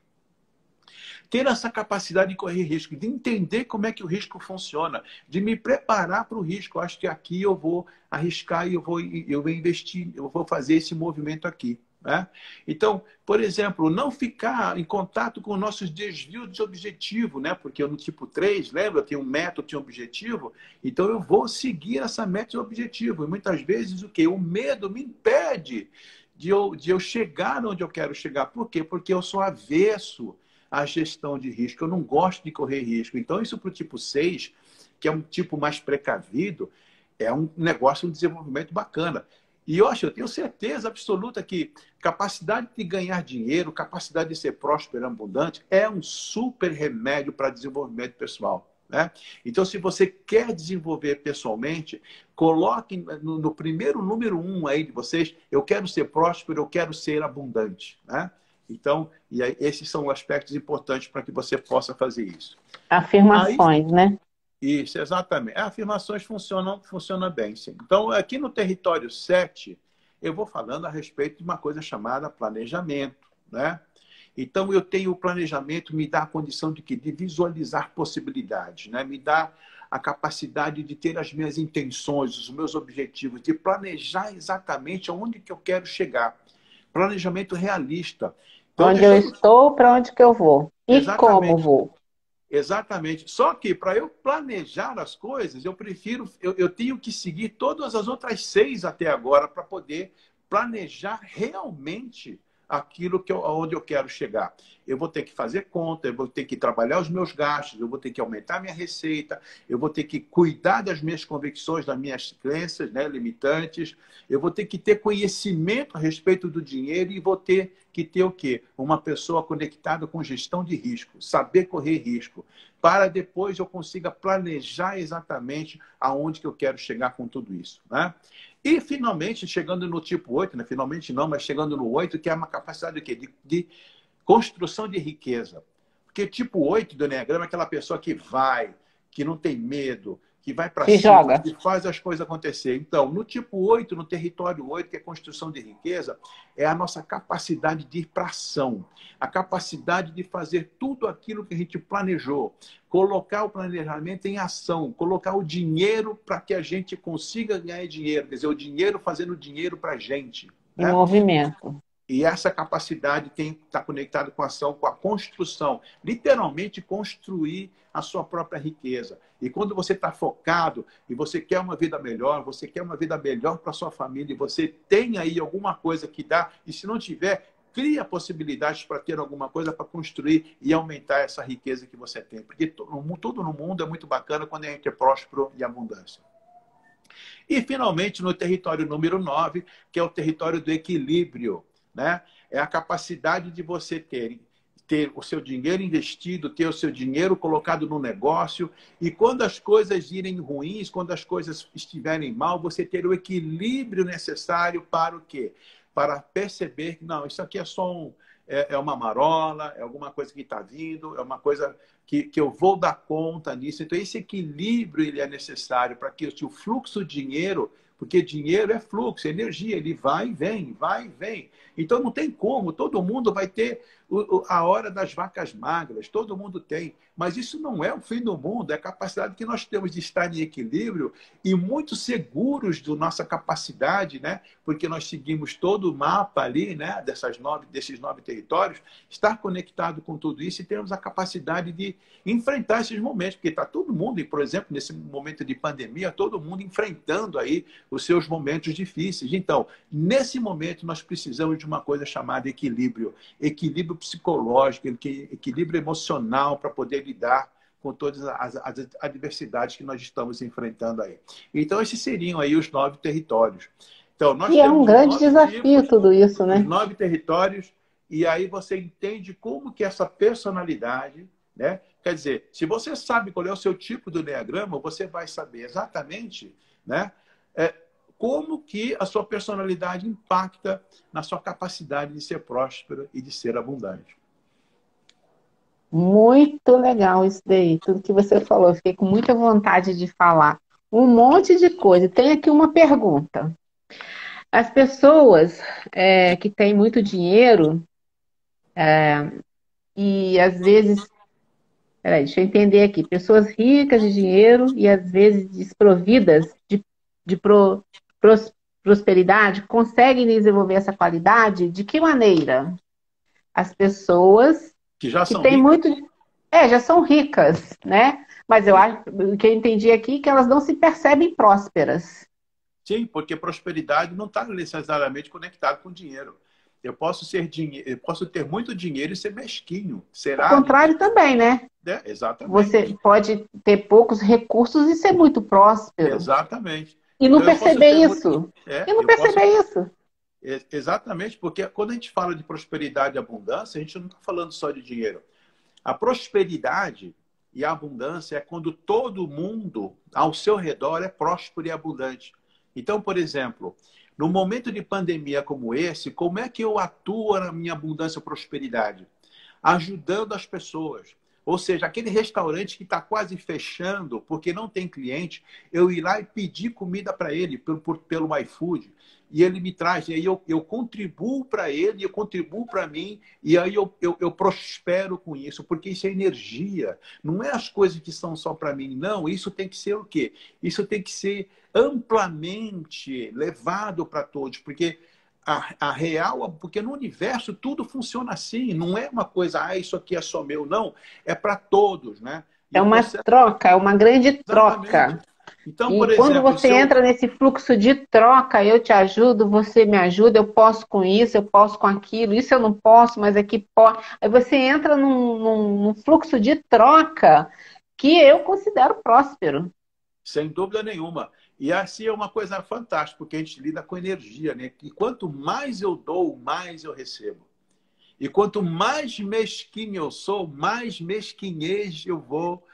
Ter essa capacidade de correr risco, de entender como é que o risco funciona, de me preparar para o risco. Eu acho que aqui eu vou arriscar e eu vou investir, eu vou fazer esse movimento aqui. Né? Então, por exemplo, não ficar em contato com nossos desvios de objetivo, né? Porque eu no tipo 3, lembra? Eu tenho um método, eu tenho um objetivo, então eu vou seguir essa meta e objetivo. E muitas vezes o quê? O medo me impede de eu chegar onde eu quero chegar. Por quê? Porque eu sou avesso à gestão de risco, eu não gosto de correr risco. Então, isso para o tipo 6, que é um tipo mais precavido, é um negócio, um desenvolvimento bacana. E eu tenho certeza absoluta que capacidade de ganhar dinheiro, capacidade de ser próspero e abundante é um super remédio para desenvolvimento pessoal. né? Então, se você quer desenvolver pessoalmente, coloque no primeiro número 1 aí de vocês, eu quero ser próspero, eu quero ser abundante, né? Então, e aí, esses são aspectos importantes para que você possa fazer isso. Aí, Afirmações, né? isso, exatamente. As afirmações funcionam bem, sim. Então, aqui no território 7, eu vou falando a respeito de uma coisa chamada planejamento, né? Então, eu tenho o planejamento, me dá a condição de, de visualizar possibilidades, né? Me dá a capacidade de ter as minhas intenções, os meus objetivos, de planejar exatamente aonde que eu quero chegar. Planejamento realista. Então, Onde eu estou, para onde que eu vou. E como exatamente. vou. Exatamente. Só que para eu planejar as coisas, eu tenho que seguir todas as outras 6 até agora para poder planejar realmente aquilo aonde eu quero chegar. Eu vou ter que fazer conta, eu vou ter que trabalhar os meus gastos, eu vou ter que aumentar minha receita, eu vou ter que cuidar das minhas convicções, das minhas crenças, né, limitantes, eu vou ter que ter conhecimento a respeito do dinheiro e vou ter que ter o quê? Uma pessoa conectada com gestão de risco, saber correr risco, para depois eu consiga planejar exatamente aonde que eu quero chegar com tudo isso, né? E, finalmente, chegando no tipo 8, né? Finalmente não, mas chegando no 8, que é uma capacidade de quê? De construção de riqueza. Porque tipo 8 do Enneagrama é aquela pessoa que vai, que não tem medo, que vai para Se cima, joga. que faz as coisas acontecer. Então, no tipo 8, no território 8, que é construção de riqueza, é a nossa capacidade de ir para ação, a capacidade de fazer tudo aquilo que a gente planejou, colocar o planejamento em ação, colocar o dinheiro para que a gente consiga ganhar dinheiro, quer dizer, o dinheiro fazendo dinheiro para a gente, Em né? movimento. E essa capacidade está conectada com a ação, com a construção. Literalmente, construir a sua própria riqueza. E quando você está focado e você quer uma vida melhor, você quer uma vida melhor para a sua família, e você tem aí alguma coisa que dá, e se não tiver, cria possibilidades para ter alguma coisa para construir e aumentar essa riqueza que você tem. Porque tudo no mundo é muito bacana quando a gente é próspero e abundância. E, finalmente, no território número 9, que é o território do equilíbrio, né? É a capacidade de você ter o seu dinheiro investido, ter o seu dinheiro colocado no negócio, e quando as coisas irem ruins, quando as coisas estiverem mal, você ter o equilíbrio necessário para o quê? Para perceber que, não, isso aqui é só é uma marola, é alguma coisa que está vindo, é uma coisa que eu vou dar conta disso. Então, esse equilíbrio ele é necessário para que o fluxo de dinheiro, porque dinheiro é fluxo, é energia, ele vai e vem, vai e vem. Então, não tem como, todo mundo vai ter a hora das vacas magras, todo mundo tem. Mas isso não é o fim do mundo, é a capacidade que nós temos de estar em equilíbrio e muito seguros da nossa capacidade, né? Porque nós seguimos todo o mapa ali, né? Desses 9 territórios, estar conectado com tudo isso e termos a capacidade de enfrentar esses momentos, porque está todo mundo, e por exemplo, nesse momento de pandemia, todo mundo enfrentando aí os seus momentos difíceis. Então, nesse momento, nós precisamos de uma coisa chamada equilíbrio. Equilíbrio psicológico, equilíbrio emocional para poder lidar com todas as adversidades que nós estamos enfrentando aí. Então, esses seriam aí os 9 territórios. Então, nós E é um temos os grande 9 desafio tipos, tudo isso, os né? 9 territórios, e aí você entende como que essa personalidade, né? Quer dizer, se você sabe qual é o seu tipo do Enneagrama, você vai saber exatamente, né? Como que a sua personalidade impacta na sua capacidade de ser próspero e de ser abundante. Muito legal isso daí, tudo que você falou. Eu fiquei com muita vontade de falar um monte de coisa. Tem aqui uma pergunta. As pessoas que têm muito dinheiro e às vezes, peraí, deixa eu entender aqui, pessoas ricas de dinheiro e às vezes desprovidas de pros- prosperidade conseguem desenvolver essa qualidade? De que maneira? As pessoas Que já que são têm ricas. muito, já são ricas, né? Mas eu acho, o que eu entendi aqui é que elas não se percebem prósperas. Sim, porque prosperidade não está necessariamente conectado com dinheiro. Eu posso ter muito dinheiro e ser mesquinho, ser O ávido, contrário também, né? né? Exatamente. Você pode ter poucos recursos e ser muito próspero. Exatamente. E não Então eu posso perceber ter muito. isso. E não Eu posso. perceber isso. Exatamente, porque quando a gente fala de prosperidade e abundância, a gente não está falando só de dinheiro. A prosperidade, e a abundância é quando todo mundo ao seu redor é próspero e abundante. Então, por exemplo, no momento de pandemia como esse, como é que eu atuo na minha abundância e prosperidade? Ajudando as pessoas. Ou seja, aquele restaurante que está quase fechando porque não tem cliente, eu ir lá e pedir comida para ele pelo iFood. E ele me traz, e aí eu contribuo para ele, eu contribuo para mim, e aí eu prospero com isso, porque isso é energia. Não é as coisas que são só para mim, não. Isso tem que ser o quê? Isso tem que ser amplamente levado para todos, porque a real, porque no universo tudo funciona assim, não é uma coisa, isso aqui é só meu, não, é para todos, né? E É o uma processo, troca, é uma grande exatamente. troca. Então, por E quando exemplo, você se eu, entra nesse fluxo de troca, eu te ajudo, você me ajuda, eu posso com isso, eu posso com aquilo, isso eu não posso, mas aqui pode. Aí você entra num fluxo de troca que eu considero próspero. sem dúvida nenhuma. E assim é uma coisa fantástica, porque a gente lida com energia, né? E quanto mais eu dou, mais eu recebo. E quanto mais mesquinho eu sou, mais mesquinhez eu vou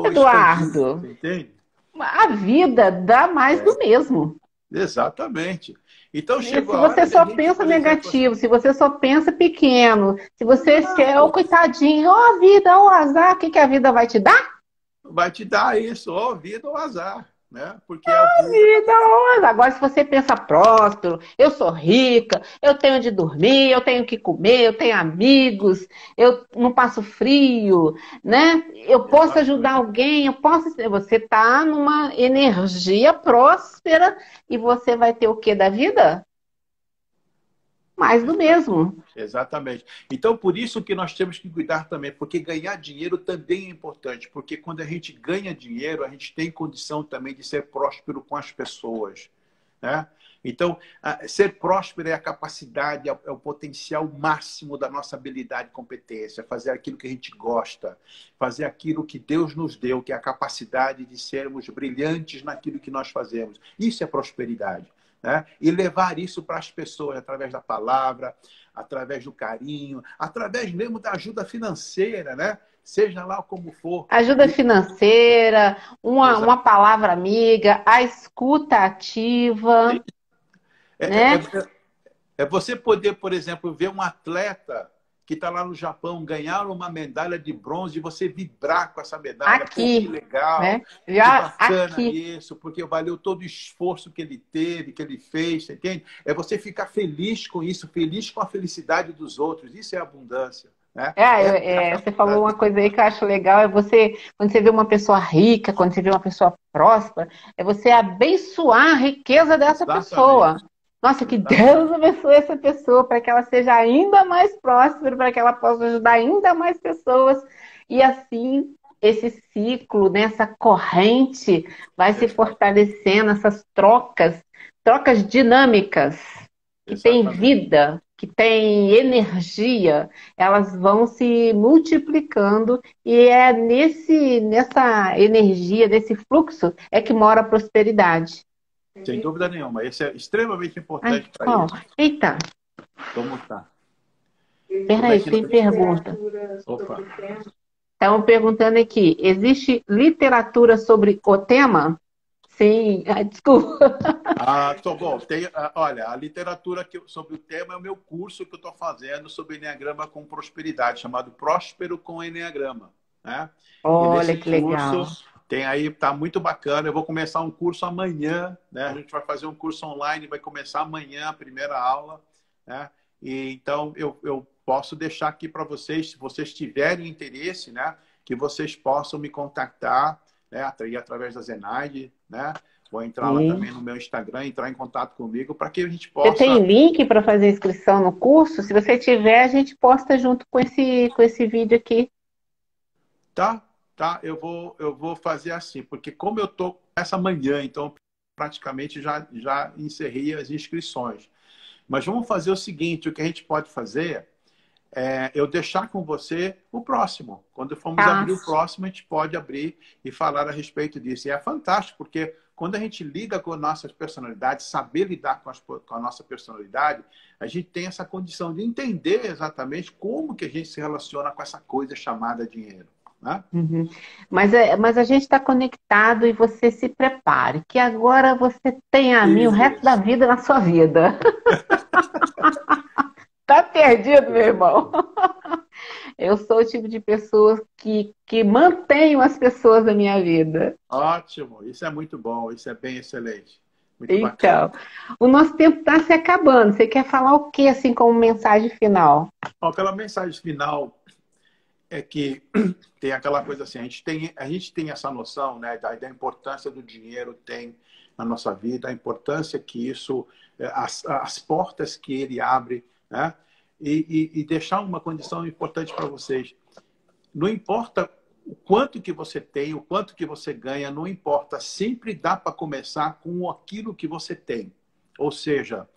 expandir. Eduardo, Você entende? a vida dá mais do mesmo. Exatamente. Então E chegou se a você hora da só gente, pensa por exemplo, assim, negativo, se você só pensa pequeno, se você quer, ô não, coitadinho, ó a vida, ó o azar, o que que a vida vai te dar? vai te dar isso, ou vida ou azar, né? Porque a vida. Vida, ó, agora, se você pensa próspero, eu sou rica, eu tenho onde dormir, eu tenho o que comer, eu tenho amigos, eu não passo frio, né? Eu posso ajudar Exatamente. alguém, eu posso. Você está numa energia próspera e você vai ter o que da vida? Mais do mesmo. Exatamente. Então, por isso que nós temos que cuidar também, porque ganhar dinheiro também é importante, porque quando a gente ganha dinheiro, a gente tem condição também de ser próspero com as pessoas, né? Então, ser próspero é a capacidade, é o potencial máximo da nossa habilidade e competência, fazer aquilo que a gente gosta, fazer aquilo que Deus nos deu, que é a capacidade de sermos brilhantes naquilo que nós fazemos. Isso é prosperidade. Né? E levar isso para as pessoas através da palavra, através do carinho, através mesmo da ajuda financeira, né? Seja lá como for. Ajuda E, financeira, exato. uma palavra amiga, a escuta ativa, É, é, né? é, é você poder, por exemplo, ver um atleta que está lá no Japão ganhar uma medalha de bronze e você vibrar com essa medalha. Pô, que Aqui, legal, né? que Já bacana aqui. isso, porque valeu todo o esforço que ele teve, que ele fez, você entende? É você ficar feliz com isso, feliz com a felicidade dos outros. Isso é abundância, né? Essa é a Você falou capacidade uma de coisa aí que abundância. eu acho legal, é você, quando você vê uma pessoa rica, quando você vê uma pessoa próspera, é você abençoar a riqueza dessa pessoa. Exatamente, Nossa, que Deus exatamente, abençoe essa pessoa para que ela seja ainda mais próspera, para que ela possa ajudar ainda mais pessoas. E assim, esse ciclo, né, essa corrente vai se exatamente, fortalecendo, essas trocas, trocas dinâmicas que têm exatamente. vida, que têm energia, elas vão se multiplicando e é nessa energia, nesse fluxo, é que mora a prosperidade. Sem dúvida nenhuma. Esse é extremamente Ai, importante para qual? isso. Eita, Vamos lá. Como é peraí, que tem nós... pergunta. Opa. Estão perguntando aqui, existe literatura sobre o tema? Sim, ai, desculpa. Tô bom. Olha, a literatura sobre o tema é o meu curso que eu estou fazendo sobre Enneagrama com prosperidade, chamado Próspero com Enneagrama, né? E Olha nesse que legal. curso tem aí, tá muito bacana. Eu vou começar um curso amanhã, né? A gente vai fazer um curso online, vai começar amanhã a primeira aula, né? E então eu posso deixar aqui para vocês, se vocês tiverem interesse, né? Que vocês possam me contactar, né? Através da Zenaide, né? Vou entrar lá Sim. também no meu Instagram, entrar em contato comigo para que a gente Você tem possa. link para fazer inscrição no curso? Se você tiver, a gente posta junto com esse vídeo aqui. Tá, tá, eu vou fazer assim, porque como eu tô essa manhã, então praticamente já encerrei as inscrições. Mas vamos fazer o seguinte: o que a gente pode fazer é eu deixar com você o próximo. Quando formos Tá. abrir o próximo, a gente pode abrir e falar a respeito disso. E é fantástico, porque quando a gente lida com nossas personalidades, saber lidar com a nossa personalidade, a gente tem essa condição de entender exatamente como que a gente se relaciona com essa coisa chamada dinheiro. né? Uhum. Mas a gente está conectado e você se prepare, que agora você tem a mim o resto da Isso. vida na sua vida. Tá perdido, meu irmão? Eu sou o tipo de pessoa que mantenho as pessoas na minha vida. Ótimo, isso é muito bom, isso é bem excelente, muito bacana. Então, o nosso tempo está se acabando. Você quer falar o que, assim, como mensagem final? Bom, aquela mensagem final é que tem aquela coisa assim, a gente tem essa noção, né, da importância do dinheiro tem na nossa vida, a importância que isso, as portas que ele abre, né, e deixar uma condição importante para vocês. Não importa o quanto que você tem, o quanto que você ganha, não importa. Sempre dá para começar com aquilo que você tem. Ou seja,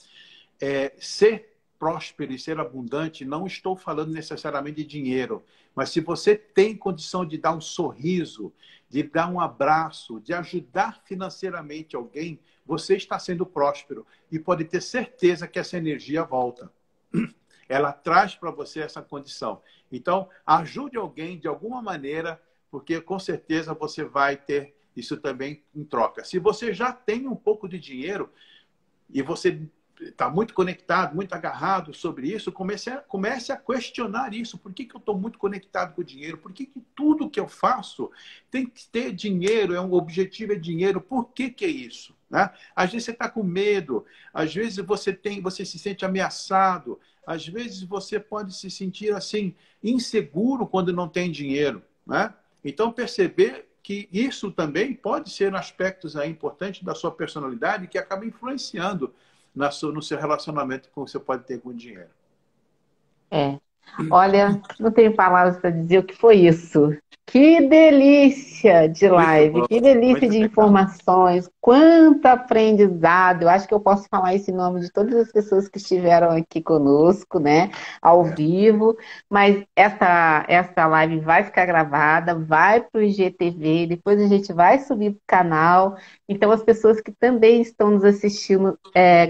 ser próspero e ser abundante, não estou falando necessariamente de dinheiro, mas se você tem condição de dar um sorriso, de dar um abraço, de ajudar financeiramente alguém, você está sendo próspero e pode ter certeza que essa energia volta. Ela traz para você essa condição. Então, ajude alguém de alguma maneira, porque com certeza você vai ter isso também em troca. Se você já tem um pouco de dinheiro e você está muito conectado, muito agarrado sobre isso, comece a questionar isso. Por que eu estou muito conectado com o dinheiro? Por que tudo que eu faço tem que ter dinheiro? O objetivo é dinheiro. Por que é isso? Né? Às vezes você está com medo, às vezes você se sente ameaçado, às vezes você pode se sentir assim inseguro quando não tem dinheiro. Né? Então, perceber que isso também pode ser aspectos aí importantes da sua personalidade que acaba influenciando no seu relacionamento que você pode ter com o dinheiro. É. Olha, não tenho palavras para dizer o que foi isso. Que delícia de Muito live, bom, que delícia muito de legal. informações, quanto aprendizado. Eu acho que eu posso falar esse nome de todas as pessoas que estiveram aqui conosco, né, ao É, vivo. Mas essa live vai ficar gravada, vai para o IGTV, depois a gente vai subir para o canal. Então, as pessoas que também estão nos assistindo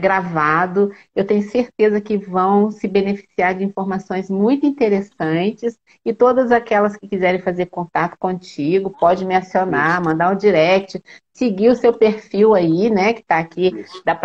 gravado, eu tenho certeza que vão se beneficiar de informações muito interessantes e todas aquelas que quiserem fazer contato contigo, pode me acionar, isso, mandar um direct, seguir o seu perfil aí, né, que está aqui, isso. dá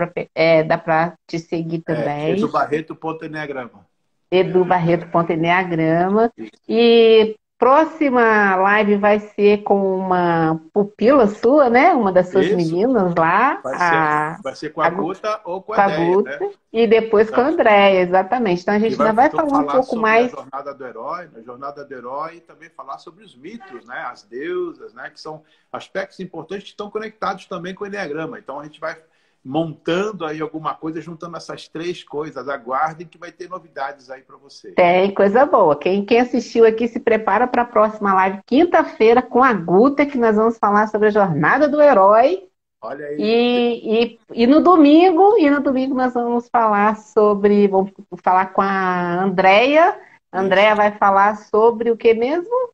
para te seguir também. Edubarreto.enneagrama. edubarreto.enneagrama. E próxima live vai ser com uma pupila sua, né? Uma das suas Isso. meninas lá, Vai ser, vai ser com a a Guta ou com a com a Deia, Guta, né? e depois com a Então, Andréia, exatamente. Então a que gente vai ainda vai falar um falar pouco sobre a mais. jornada do herói, a jornada do herói e também falar sobre os mitos, né? As deusas, né? Que são aspectos importantes que estão conectados também com o Enneagrama. Então a gente vai montando aí alguma coisa, juntando essas três coisas. Aguardem que vai ter novidades aí para vocês. Tem coisa boa. Quem assistiu aqui se prepara para a próxima live, quinta-feira, com a Guta, que nós vamos falar sobre a jornada do herói. Olha aí. E no domingo nós vamos falar vamos falar com a Andréia. A Isso. Andréia vai falar sobre o que mesmo?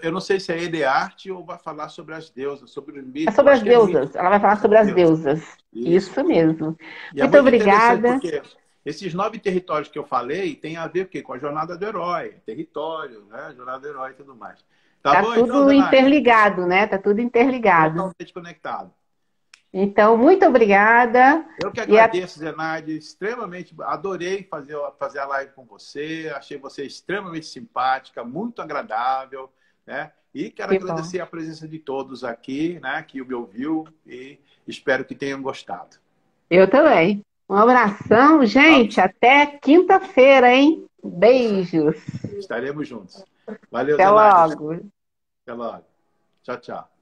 Eu não sei se é Enearte ou vai falar sobre as deusas, sobre os É mitos. Eu sobre acho as que é mito. deusas. Ela vai falar sobre as Deus. deusas. Isso. Isso mesmo. E é Muito muito interessante obrigada. porque esses 9 territórios que eu falei têm a ver o quê? Com a jornada do herói, território, né? Jornada do herói e tudo mais. Tá Tá bom então, tudo Zenaide? interligado, né? Tá tudo interligado. Totalmente conectado. Então, muito obrigada. Eu que E agradeço, Zenaide, extremamente, adorei fazer a live com você, achei você extremamente simpática, muito agradável, né? E quero que bom. agradecer a presença de todos aqui, né, que me ouviu e espero que tenham gostado. Eu também. Um abração, Tá? gente. Até quinta-feira, hein? Beijos. Estaremos juntos. Valeu, Até Zenaide. logo. Até logo. Tchau, tchau.